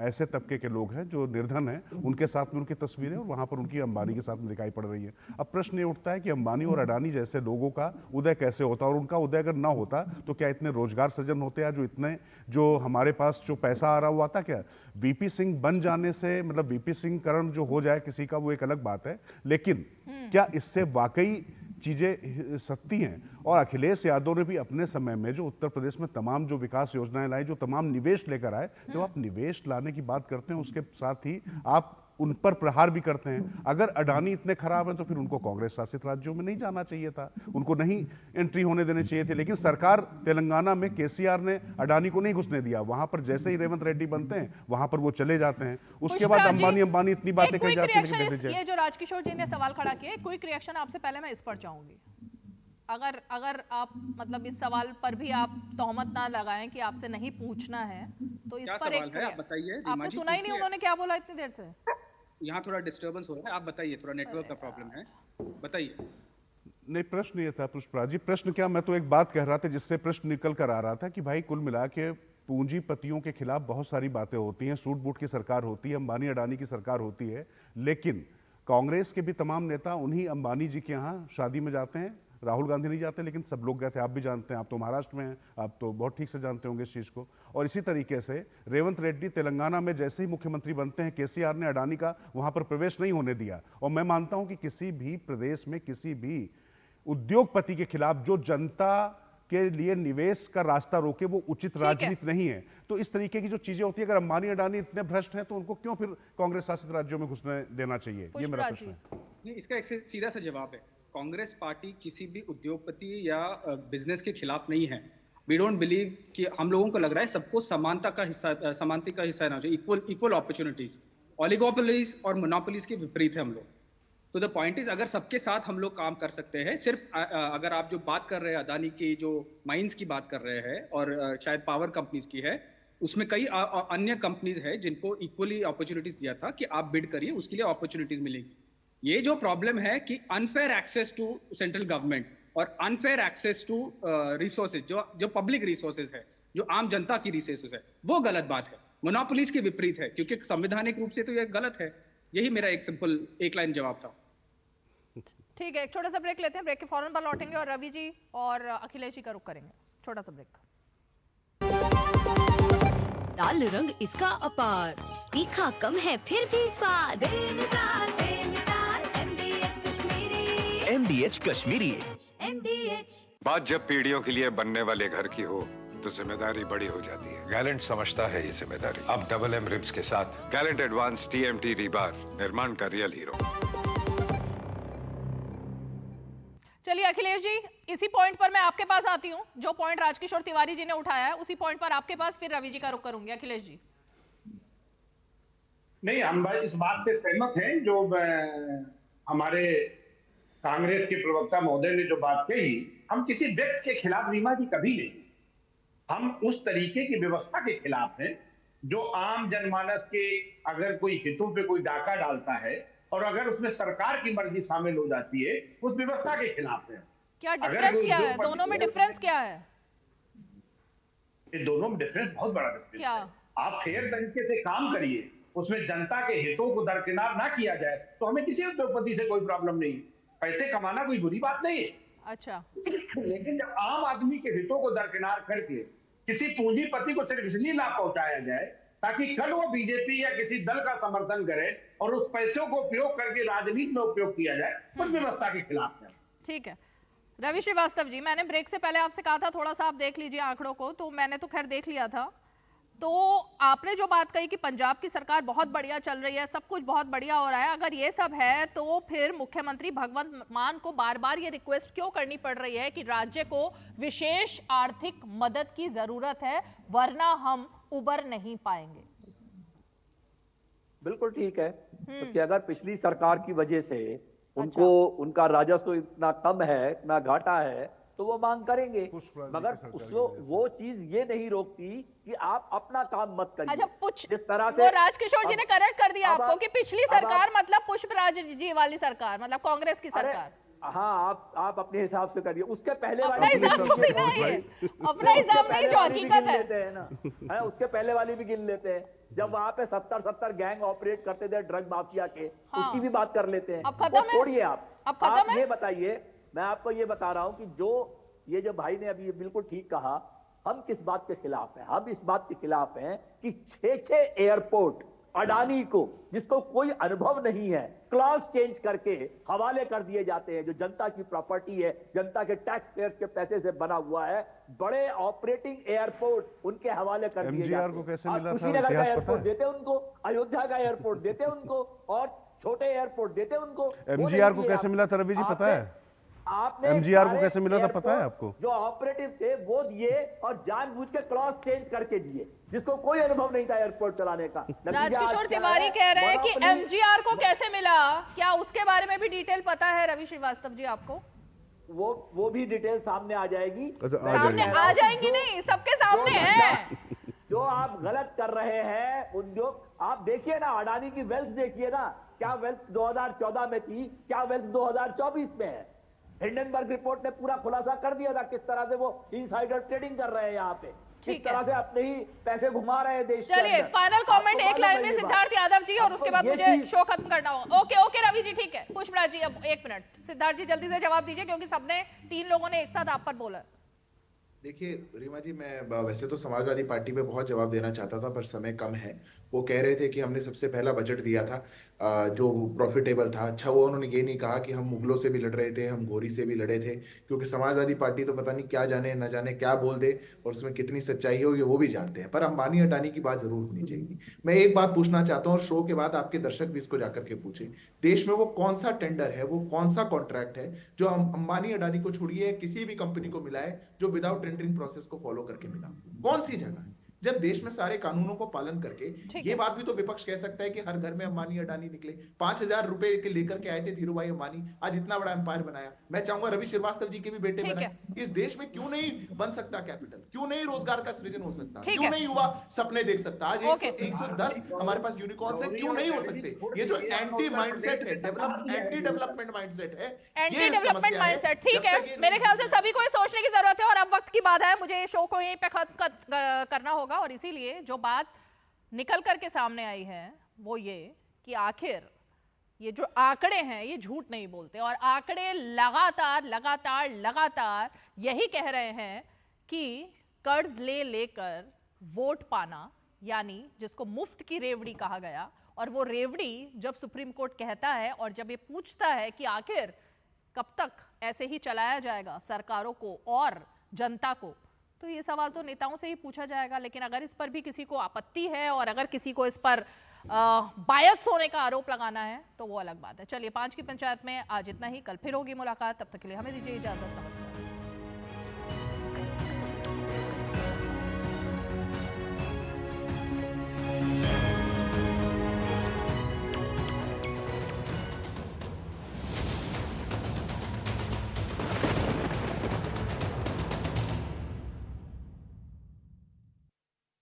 ऐसे तबके के लोग हैं जो निर्धन हैं, उनके साथ में उनकी तस्वीरें और वहां पर उनकी अंबानी के साथ में दिखाई पड़ रही है। अब प्रश्न ये उठता है कि अंबानी और अडानी जैसे लोगों का उदय कैसे होता, और उनका उदय अगर ना होता तो क्या इतने रोजगार सृजन होते हैं? जो इतने जो हमारे पास जो पैसा आ रहा वो आता क्या? वीपी सिंह बन जाने से मतलब वीपी सिंह करण जो हो जाए किसी का वो एक अलग बात है, लेकिन क्या इससे वाकई चीजें सस्ती हैं? और अखिलेश यादव ने भी अपने समय में जो उत्तर प्रदेश में तमाम जो विकास योजनाएं लाई, जो तमाम निवेश लेकर आए, जब आप निवेश लाने की बात करते हैं उसके साथ ही आप उन पर प्रहार भी करते हैं। अगर अडानी इतने खराब हैं तो फिर उनको कांग्रेस शासित राज्यों में नहीं जाना चाहिए था, उनको नहीं एंट्री होने देने चाहिए थे। लेकिन सरकार तेलंगाना में केसीआर ने अडानी को नहीं घुसने दिया, वहां पर जैसे ही रेवंत रेड्डी बनते हैं वहां पर वो चले जाते हैं। उसके बाद अंबानी इतनी बातें कही जाती है।
ये जो राजकिशोर जी ने सवाल खड़ा किया, क्विक रिएक्शन आपसे पहले मैं इस पर चाहूंगी। अगर आप मतलब इस सवाल पर भी आप तोहमत ना लगाएं कि आपसे नहीं पूछना है, तो इस पर एक
आप बताइए।
आपने सुना ही नहीं उन्होंने क्या बोला इतनी देर से।
यहाँ थोड़ा डिस्टर्बेंस हो रहा है, आप बताइए, थोड़ा नेटवर्क का प्रॉब्लम है, बताइए।
नहीं, प्रश्न ये था पुष्पराज जी, प्रश्न क्या, मैं तो एक बात कह रहा था जिससे प्रश्न निकल कर आ रहा था कि भाई कुल मिला के पूंजीपतियों के खिलाफ बहुत सारी बातें होती हैं, सूट बूट की सरकार होती है, अंबानी अडानी की सरकार होती है, लेकिन कांग्रेस के भी तमाम नेता उन्हीं अंबानी जी के यहाँ शादी में जाते हैं। राहुल गांधी नहीं जाते, लेकिन सब लोग गए थे, आप भी जानते हैं, आप तो महाराष्ट्र में हैं, आप तो बहुत ठीक से जानते होंगे इस चीज़ को। और इसी तरीके से रेवंत रेड्डी तेलंगाना में जैसे ही मुख्यमंत्री बनते हैं, केसीआर ने अडानी का वहां पर प्रवेश नहीं होने दिया। और मैं मानता हूं कि किसी भी प्रदेश में किसी भी उद्योगपति के खिलाफ जो जनता के लिए निवेश का रास्ता रोके वो उचित राजनीति नहीं है। तो इस तरीके की जो चीजें होती है, अगर अंबानी अडानी इतने भ्रष्ट हैं तो उनको क्यों फिर कांग्रेस शासित राज्यों में घुसने देना चाहिए? ये मेरा प्रश्न है।
नहीं, इसका एक सीधा सा जवाब है, कांग्रेस पार्टी किसी भी उद्योगपति या बिजनेस के खिलाफ नहीं है। वी डोंट बिलीव कि हम लोगों को लग रहा है सबको समानता का हिस्सा ना चाहिए, इक्वल अपॉर्चुनिटीज। ऑलिगोपोलीज और मोनोपोलीज के विपरीत है हम लोग। तो द पॉइंट इज, अगर सबके साथ हम लोग काम कर सकते हैं, सिर्फ अगर आप जो बात कर रहे हैं अदानी की जो माइंस की बात कर रहे हैं और शायद पावर कंपनीज की है, उसमें कई अन्य कंपनीज है जिनको इक्वली अपॉर्चुनिटीज दिया था कि आप बिड करिए, उसके लिए अपॉर्चुनिटीज मिलेगी। ये जो प्रॉब्लम है कि unfair access to central government और अनफेयर एक्सेस टू रिसोर्सेज, जो पब्लिक रिसोर्सेज है, जो आम जनता की रिसोर्सेज है, वो गलत बात है, मोनोपोलीज के विपरीत है, क्योंकि संवैधानिक रूप से तो ये गलत है। यही मेरा एक सिंपल एक लाइन जवाब था।
ठीक है, एक छोटा सा ब्रेक लेते हैं, ब्रेक के फौरन बाद लौटेंगे और रवि जी और अखिलेश जी का रुख करेंगे। छोटा सा ब्रेक।
लाल रंग इसका अपार, तीखा कम है फिर भी स्वाद,
MDH कश्मीरी।
MDH।
बात जब पीढ़ियों के लिए बनने वाले घर की हो तो जिम्मेदारी बड़ी हो जाती है। गैलेंट समझता है ये जिम्मेदारी। अब डबल एम रिब्स के साथ गैलेंट एडवांस TMT रीबार, निर्माण का रियल हीरो।
चलिए अखिलेश जी, इसी पॉइंट पर मैं आपके पास आती हूँ, जो पॉइंट राजकिशोर तिवारी जी ने उठाया है उसी पॉइंट पर आपके पास, फिर रवि जी का रुख करूंगी। अखिलेश जी।
नहीं, हम इस बात से सहमत हैं जो हमारे कांग्रेस के प्रवक्ता महोदय ने जो बात कही। हम किसी व्यक्ति के खिलाफ रीमा जी कभी नहीं, हम उस तरीके की व्यवस्था के खिलाफ हैं जो आम जनमानस के अगर कोई हितों पे कोई डाका डालता है और अगर उसमें सरकार की मर्जी शामिल हो जाती है, उस व्यवस्था के खिलाफ है।
क्या डिफरेंस क्या है दोनों में? डिफरेंस क्या है?
ये दोनों में डिफरेंस बहुत बड़ा डिफरेंस है। आप फेयर तरीके से काम करिए, उसमें जनता के हितों को दरकिनार ना किया जाए तो हमें किसी उद्योगपति से कोई प्रॉब्लम नहीं। पैसे कमाना कोई बुरी बात नहीं है।
अच्छा,
लेकिन जब आम आदमी के हितों को दरकिनार करके किसी पूंजीपति को सिर्फ इसलिए लाभ पहुंचाया जाए ताकि कल वो बीजेपी या किसी दल का समर्थन करे और उस पैसों को उपयोग करके राजनीति में उपयोग किया जाए, उस व्यवस्था के खिलाफ है।
ठीक है रवि श्रीवास्तव जी, मैंने ब्रेक से पहले आपसे कहा था थोड़ा सा आप देख लीजिए आंकड़ों को, तो मैंने तो खैर देख लिया था। तो आपने जो बात कही कि पंजाब की सरकार बहुत बढ़िया चल रही है, सब कुछ बहुत बढ़िया हो रहा है, अगर ये सब है तो फिर मुख्यमंत्री भगवंत मान को बार बार ये रिक्वेस्ट क्यों करनी पड़ रही है कि राज्य को विशेष आर्थिक मदद की जरूरत है, वरना हम उबर नहीं पाएंगे?
बिल्कुल ठीक है, क्योंकि अगर पिछली सरकार की वजह से उनको उनका राजस्व इतना कम है, इतना घाटा है,
तो वो मांग करेंगे, मगर उसको वो चीज ये नहीं रोकती कि आप अपना काम मत करिए।
अच्छा,
जिस तरह से
वो राजकिशोर जी ने करेक्ट कर दिया
अब
आपको कि पिछली सरकार मतलब पुष्पराज जी वाली सरकार, मतलब कांग्रेस की सरकार।
हाँ, आप अपने हिसाब से करिए। उसके पहले
अपना हिसाब तो नहीं है, अपना हिसाब नहीं, जो हकीकत है
ना, उसके पहले वाली भी गिन लेते हैं। जब वहां पे 70 गैंग ऑपरेट करते थे ड्रग माफिया के, उसकी भी बात कर लेते हैं।
अब खत्म है,
छोड़िए आप
है?
ये बताइए, मैं आपको ये बता रहा हूं कि जो भाई ने अभी बिल्कुल ठीक कहा, हम किस बात के खिलाफ हैं? हम इस बात के खिलाफ हैं कि 6 एयरपोर्ट अडानी को, जिसको कोई अनुभव नहीं है, क्लॉज चेंज करके हवाले कर दिए जाते हैं, जो जनता की प्रॉपर्टी है, जनता के टैक्स पेयर्स के पैसे से बना हुआ है। बड़े ऑपरेटिंग एयरपोर्ट उनके हवाले कर दिए जाते हैं।
को कैसे मिला था?
कुशीनगर का एयरपोर्ट देते उनको, अयोध्या का एयरपोर्ट देते उनको, और छोटे एयरपोर्ट देते उनको।
एमजीआर को कैसे मिला था रवि जी, पता है?
आपने
एमजीआर को कैसे मिला था पता है आपको?
जो ऑपरेटिव थे वो दिए, और जानबूझ के क्रॉस चेंज करके दिए, जिसको कोई अनुभव नहीं था एयरपोर्ट चलाने का।
राजकिशोर तिवारी कह रहे हैं कि एमजीआर को कैसे मिला, क्या उसके बारे में भी डिटेल पता है रवि श्रीवास्तव जी आपको?
वो भी डिटेल सामने आ जाएगी।
सामने आ जाएंगी, नहीं सबके सामने है।
जो आप गलत कर रहे हैं उद्योग, आप देखिए ना, अडानी की वेल्थ देखिए ना, क्या वेल्थ 2014 में थी, क्या वेल्थ 2024 में है। हिंडनबर्ग रिपोर्ट ने पूरा खुलासा कर दिया था किस तरह से वो इनसाइडर ट्रेडिंग कर रहे हैं यहाँ पे, किस तरह से अपने ही पैसे घुमा रहे हैं देश।
चलिए फाइनल कमेंट एक लाइन में सिद्धार्थ यादव जी, और उसके बाद मुझे शो खत्म करना होगा। ओके रवि जी, ठीक है। पुष्पराज जी अब 1 मिनट, सिद्धार्थ जी जल्दी से जवाब दीजिए, क्योंकि सबने 3 लोगों ने एक साथ आप पर बोला।
देखिए रीमा जी, मैं वैसे तो समाजवादी पार्टी पे बहुत जवाब देना चाहता था, पर समय कम है। वो कह रहे थे कि हमने सबसे पहला बजट दिया था जो प्रॉफिटेबल था। अच्छा वो उन्होंने ये नहीं कहा कि हम मुगलों से भी लड़ रहे थे, हम घोरी से भी लड़े थे, क्योंकि समाजवादी पार्टी तो पता नहीं क्या जाने न जाने क्या बोल दे, और उसमें कितनी सच्चाई होगी वो भी जानते हैं। पर अंबानी अडानी की बात जरूर होनी चाहिए। मैं एक बात पूछना चाहता हूँ, और शो के बाद आपके दर्शक भी इसको जाकर के पूछे, देश में वो कौन सा टेंडर है, वो कौन सा कॉन्ट्रैक्ट है जो अंबानी अडानी को छोड़िए किसी भी कंपनी को मिला है, जो विदाउट टेंडरिंग प्रोसेस को फॉलो करके मिला? कौन सी जगह है? जब देश में सारे कानूनों को पालन करके, ये बात भी तो विपक्ष कह सकता है कि हर घर में अंबानी अडानी निकले। 5000 रुपए के लेकर के आए थे धीरू भाई अंबानी, आज इतना बड़ा एम्पायर बनाया। मैं चाहूंगा रवि श्रीवास्तव जी के भी बेटे बनाए। इस देश में क्यों नहीं बन सकता कैपिटल? क्यों नहीं रोजगार का सृजन हो सकता? क्यों नहीं युवा सपने देख सकता? आज 110 हमारे पास यूनिकॉर्न्स है, क्यों नहीं हो सकते? ये जो एंटी माइंडसेट है, एंटी डेवलपमेंट माइंडसेट है,
एंटी डेवलपमेंट माइंडसेट, ठीक है। मेरे ख्याल से सभी को सोचने की जरूरत है, और अब वक्त की बात है, मुझे शो को यहीं पे खत्म करना होगा। और इसीलिए जो बात निकल करके सामने आई है वो ये कि आखिर ये जो आंकड़े हैं ये झूठ नहीं बोलते, और आंकड़े लगातार यही कह रहे हैं कि कर्ज लेकर वोट पाना, यानी जिसको मुफ्त की रेवड़ी कहा गया, और वो रेवड़ी जब सुप्रीम कोर्ट कहता है और जब ये पूछता है कि आखिर कब तक ऐसे ही चलाया जाएगा सरकारों को और जनता को, तो ये सवाल तो नेताओं से ही पूछा जाएगा। लेकिन अगर इस पर भी किसी को आपत्ति है और अगर किसी को इस पर बायस होने का आरोप लगाना है तो वो अलग बात है। चलिए 5 की पंचायत में आज इतना ही, कल फिर होगी मुलाकात, तब तक के लिए हमें दीजिए इजाजत, नमस्कार।